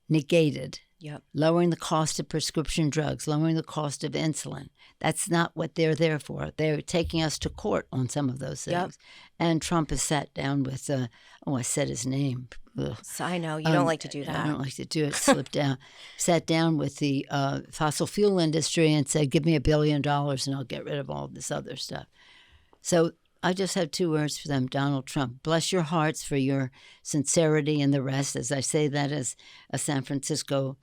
negated. Yep. Lowering the cost of prescription drugs, lowering the cost of insulin. That's not what they're there for. They're taking us to court on some of those things. Yep. And Trump has sat down with, I said his name. Ugh. So I know, you don't like to do that. I don't like to do it, slip down. Sat down with the fossil fuel industry and said, give me $1 billion and I'll get rid of all this other stuff. So I just have 2 words for them, Donald Trump. Bless your hearts for your sincerity and the rest. As I say that as a San Francisco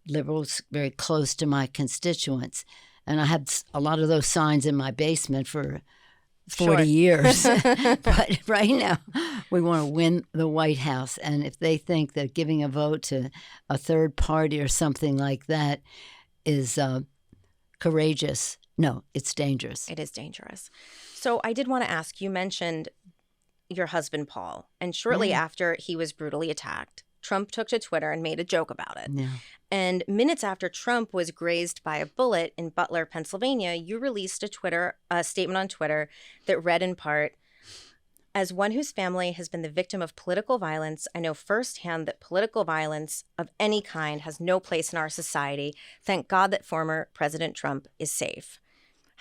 liberal, very close to my constituents. And I had a lot of those signs in my basement for 40 years. But right now, we want to win the White House. And if they think that giving a vote to a third party or something like that is courageous, no, it's dangerous. It is dangerous. So I did want to ask, you mentioned your husband, Paul, and shortly after he was brutally attacked, Trump took to Twitter and made a joke about it. Yeah. And minutes after Trump was grazed by a bullet in Butler, Pennsylvania, you released a statement on Twitter that read in part, as one whose family has been the victim of political violence, I know firsthand that political violence of any kind has no place in our society. Thank God that former President Trump is safe.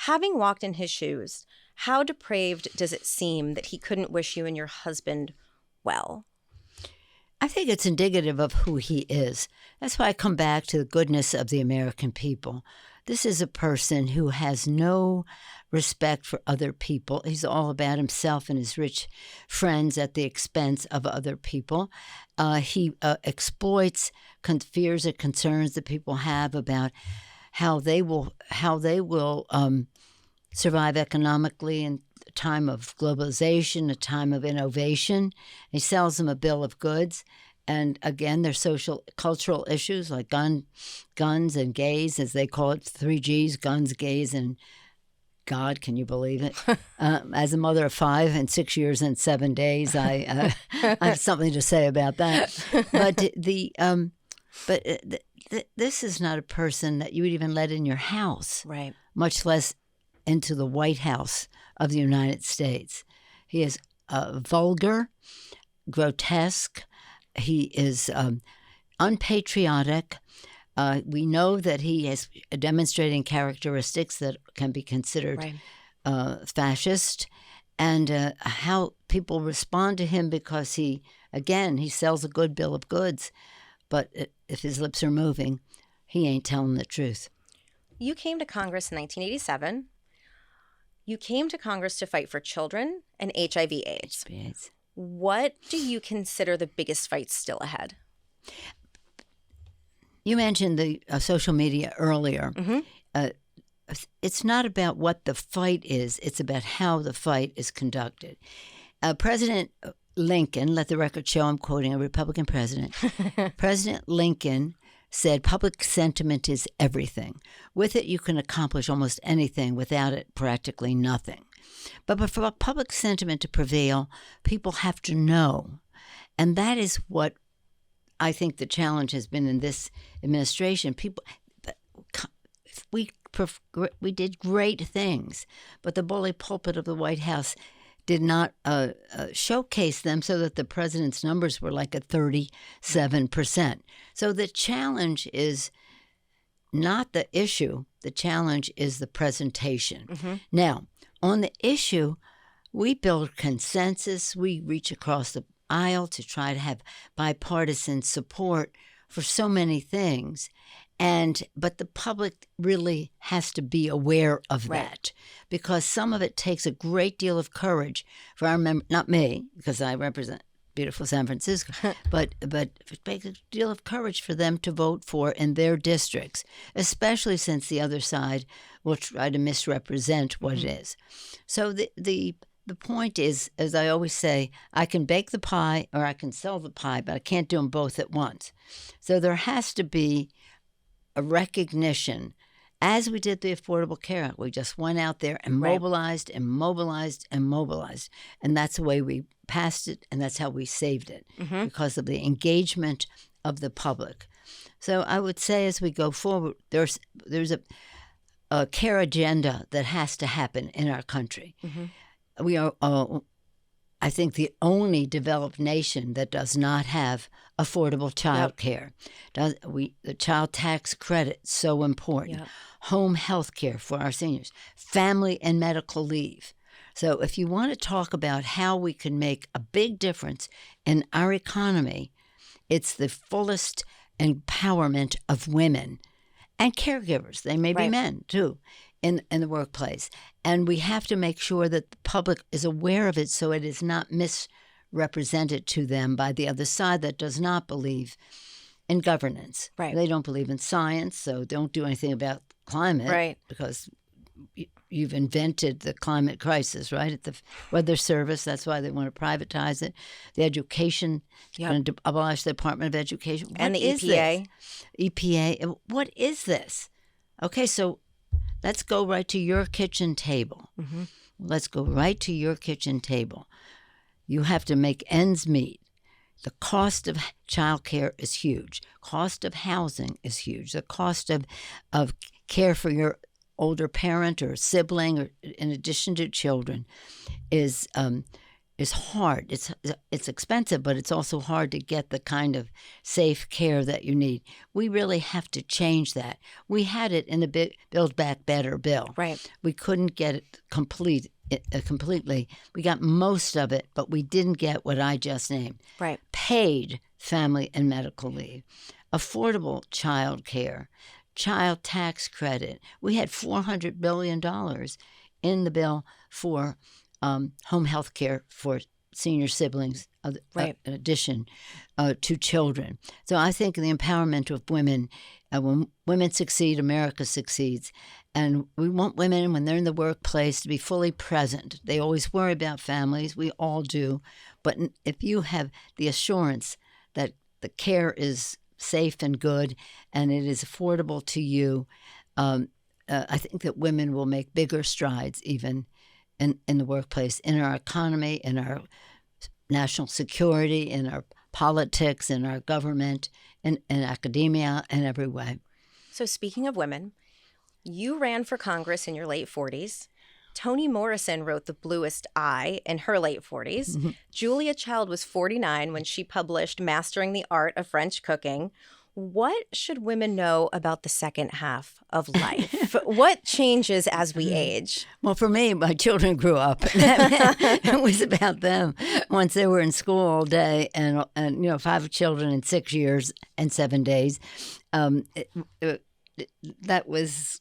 Having walked in his shoes, how depraved does it seem that he couldn't wish you and your husband well? I think it's indicative of who he is. That's why I come back to the goodness of the American people. This is a person who has no respect for other people. He's all about himself and his rich friends at the expense of other people. He exploits fears and concerns that people have about how they will survive economically in a time of globalization, a time of innovation. He sells them a bill of goods. And again, there's social, cultural issues like guns and gays, as they call it, 3 Gs, guns, gays, and God, can you believe it? As a mother of 5 and 6 years and 7 days, I have something to say about that. But this is not a person that you would even let in your house, right? Much Much less into the White House of the United States. He is vulgar, grotesque. He is unpatriotic. We know that he is demonstrating characteristics that can be considered fascist, and how people respond to him because he sells a good bill of goods, but if his lips are moving, he ain't telling the truth. You came to Congress in 1987. You came to Congress to fight for children and HIV/AIDS. What do you consider the biggest fight still ahead? You mentioned the social media earlier. It's not about what the fight is. It's about how the fight is conducted. President Lincoln, let the record show I'm quoting a Republican president. President Lincoln said public sentiment is everything. With it, you can accomplish almost anything. Without it, practically nothing. But for public sentiment to prevail, people have to know. And that is what I think the challenge has been in this administration. We did great things, but the bully pulpit of the White House did not showcase them so that the president's numbers were like at 37%. So the challenge is not the issue. The challenge is the presentation. Now, on the issue, we build consensus. We reach across the aisle to try to have bipartisan support for so many things. But the public really has to be aware of that, because some of it takes a great deal of courage for our members, not me, because I represent beautiful San Francisco, but it takes a deal of courage for them to vote for in their districts, especially since the other side will try to misrepresent what it is. So the point is, as I always say, I can bake the pie or I can sell the pie, but I can't do them both at once. So there has to be a recognition as we did the Affordable Care Act. We just went out there and mobilized and mobilized and mobilized. And that's the way we passed it, and that's how we saved it, because of the engagement of the public. So I would say as we go forward, there's a care agenda that has to happen in our country. We are, I think, the only developed nation that does not have affordable child care. The child tax credit, so important. Home health care for our seniors. Family and medical leave. So if you want to talk about how we can make a big difference in our economy, it's the fullest empowerment of women and caregivers. They may be men, too, in the workplace. And we have to make sure that the public is aware of it so it is not misrepresented to them by the other side that does not believe in governance. They don't believe in science, so don't do anything about climate because you've invented the climate crisis, right? At the Weather Service, that's why they want to privatize it. The education, going to abolish the Department of Education. And the EPA. EPA. What is this? Okay, so let's go right to your kitchen table. Let's go right to your kitchen table. You have to make ends meet. The cost of childcare is huge. Cost of housing is huge. The cost of care for your older parent or sibling, or in addition to children, is hard. It's expensive, but it's also hard to get the kind of safe care that you need. We really have to change that. We had it in the Build Back Better bill. We couldn't get it completely. We got most of it, but we didn't get what I just named. Paid family and medical leave, affordable child care, child tax credit. We had $400 billion in the bill for home health care for senior siblings, in addition to children. So I think the empowerment of women, when women succeed, America succeeds. And we want women, when they're in the workplace, to be fully present. They always worry about families. We all do. But if you have the assurance that the care is safe and good and it is affordable to you, I think that women will make bigger strides even in the workplace, in our economy, in our national security, in our politics, in our government, in academia, in every way. So speaking of women, you ran for Congress in your late 40s. Toni Morrison wrote The Bluest Eye in her late 40s. Julia Child was 49 when she published Mastering the Art of French Cooking. What should women know about the second half of life? What changes as we age? Well, for me, my children grew up. It was about them. Once they were in school all day, and 5 children in 6 years and 7 days, that was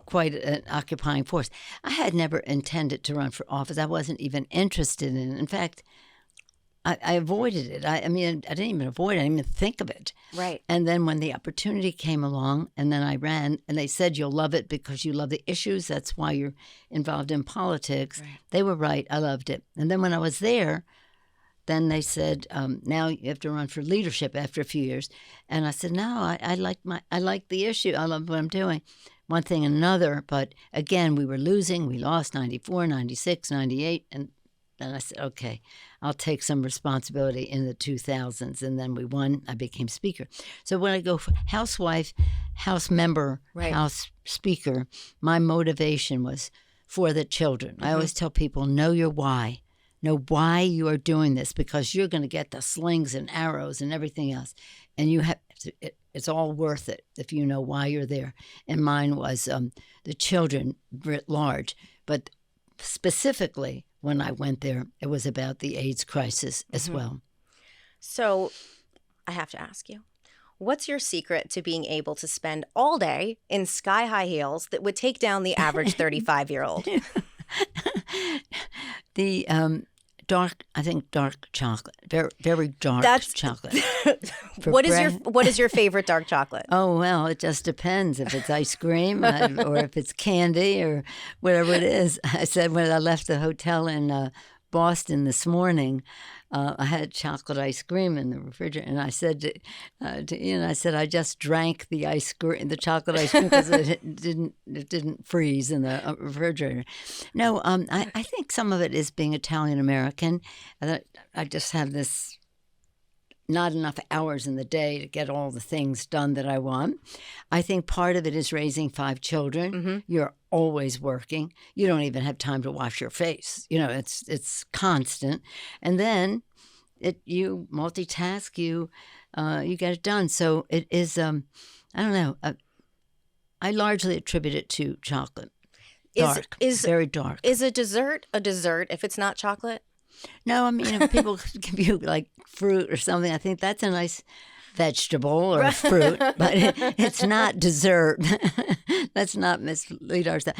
quite an occupying force. I had never intended to run for office. I wasn't even interested in it. In fact, I avoided it. I didn't even avoid it. I didn't even think of it. And then when the opportunity came along, and then I ran, and they said, you'll love it because you love the issues. That's why you're involved in politics. They were right. I loved it. And then when I was there, then they said, now you have to run for leadership after a few years. And I said, no, I like the issue. I love what I'm doing. One thing and another. But again, we were losing. We lost 94, 96, 98. And then I said, okay, I'll take some responsibility in the 2000s. And then we won. I became Speaker. So when I go for housewife, House member, House Speaker, my motivation was for the children. I always tell people, know your why. Know why you are doing this, because you're going to get the slings and arrows and everything else. And you have to, it's all worth it if you know why you're there. And mine was the children writ large. But specifically, when I went there, it was about the AIDS crisis as well. So I have to ask you, what's your secret to being able to spend all day in sky-high heels that would take down the average 35-year-old? The dark chocolate, very, very dark chocolate. What is your favorite dark chocolate? Oh, well, it just depends if it's ice cream or if it's candy or whatever it is. I said when I left the hotel in Boston this morning, I had chocolate ice cream in the refrigerator, and I said to Ian, I said, I just drank the chocolate ice cream because it didn't freeze in the refrigerator. No, I think some of it is being Italian American. I just have this not enough hours in the day to get all the things done that I want. I think part of it is raising 5 children. Mm-hmm. You're always working. You don't even have time to wash your face. It's constant. And then you multitask, you get it done. So it is, I don't know. I largely attribute it to chocolate. Dark, very dark. Is a dessert if it's not chocolate? No, I mean, if people give you like fruit or something, I think that's a nice vegetable or fruit, but it's not dessert. Let's not mislead ourselves.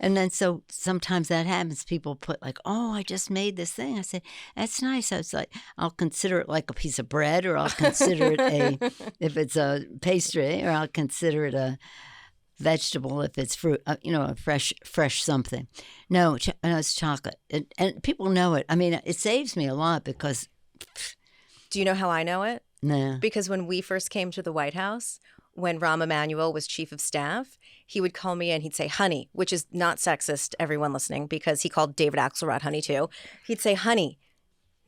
And then so sometimes that happens. People put like, oh, I just made this thing. I said, that's nice. I was like, I'll consider it like a piece of bread, or I'll consider it if it's a pastry, or I'll consider it a vegetable if it's fruit, a fresh something. No, it's chocolate. And people know it. I mean, it saves me a lot because... Do you know how I know it? No. Because when we first came to the White House, when Rahm Emanuel was chief of staff, he would call me and he'd say, honey, which is not sexist, everyone listening, because he called David Axelrod honey too. He'd say, honey,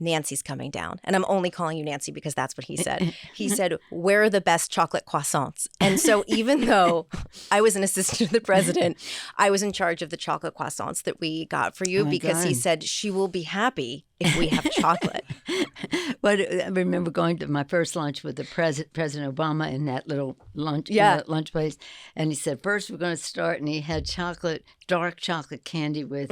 Nancy's coming down. And I'm only calling you Nancy because that's what he said. He said, where are the best chocolate croissants? And so even though I was an assistant to the president, I was in charge of the chocolate croissants that we got for you because he said she will be happy if we have chocolate. But I remember going to my first lunch with the President Obama in that little lunch place. And he said, first we're going to start. And he had dark chocolate candy with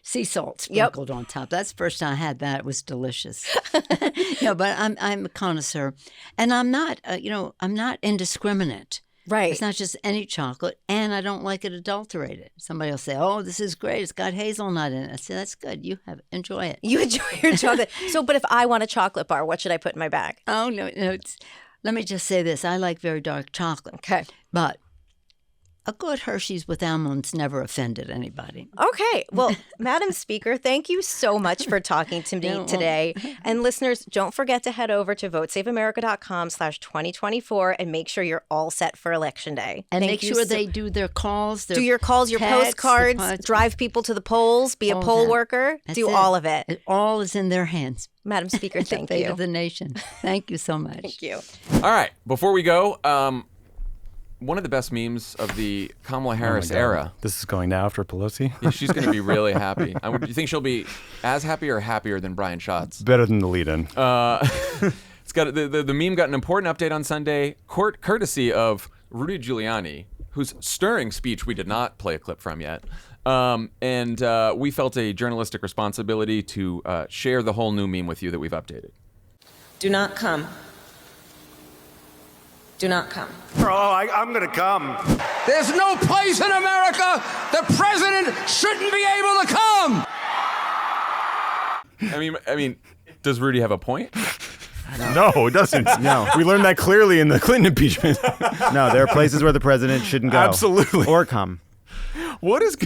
sea salt sprinkled on top. That's the first time I had that. It was delicious. But I'm a connoisseur. And I'm not, I'm not indiscriminate. Right. It's not just any chocolate, and I don't like it adulterated. Somebody will say, oh, this is great. It's got hazelnut in it. I say, that's good. Enjoy it. You enjoy your chocolate. But if I want a chocolate bar, what should I put in my bag? Oh, no. Let me just say this. I like very dark chocolate. Okay. But a good Hershey's with almonds never offended anybody. Okay. Well, Madam Speaker, thank you so much for talking to me today. And listeners, don't forget to head over to votesafeamerica.com/2024 and make sure you're all set for Election Day. And make sure they do their calls. Do your calls, your postcards, drive people to the polls, be a poll worker, do all of it. It all is in their hands. Madam Speaker, thank you. The fate of the nation. Thank you so much. Thank you. All right. Before we go, one of the best memes of the Kamala Harris era. This is going now after Pelosi? Yeah, she's going to be really happy. Do you think she'll be as happy or happier than Brian Schatz? Better than the lead-in. It's got the meme got an important update on Sunday, courtesy of Rudy Giuliani, whose stirring speech we did not play a clip from yet. And we felt a journalistic responsibility to share the whole new meme with you that we've updated. Do not come. Do not come. I'm going to come. There's no place in America the president shouldn't be able to come. I mean, does Rudy have a point? No, it doesn't. No. We learned that clearly in the Clinton impeachment. No, there are places where the president shouldn't go. Absolutely. Or come. What is...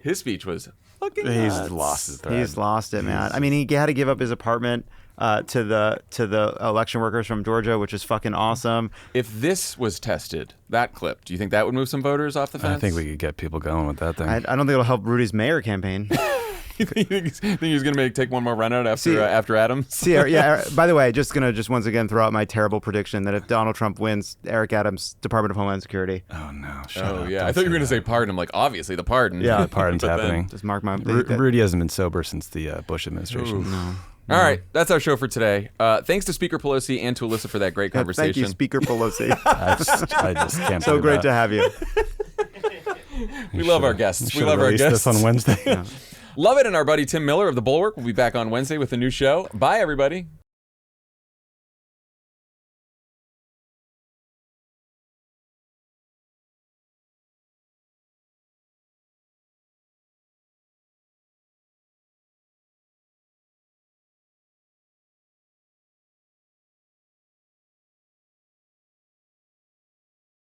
His speech was fucking nuts. He's lost his thread. He's lost it, man. I mean, he had to give up his apartment to the election workers from Georgia, which is fucking awesome. If this was tested, that clip, do you think that would move some voters off the fence? I think we could get people going with that thing. I don't think it'll help Rudy's mayor campaign. You think he's going to take one more run out after Adams? Yeah. By the way, just once again throw out my terrible prediction that if Donald Trump wins, Eric Adams' Department of Homeland Security. Oh no! I thought you were going to say pardon. I'm like, obviously the pardon. Yeah, the pardon's happening. Just mark my. Rudy hasn't been sober since the Bush administration. No. All right, that's our show for today. Thanks to Speaker Pelosi and to Alyssa for that great conversation. Thank you, Speaker Pelosi. I just can't. So great to have you. We love our guests. We love our guests. This on Wednesday. Yeah. Lovett and our buddy Tim Miller of The Bulwark will be back on Wednesday with a new show. Bye, everybody.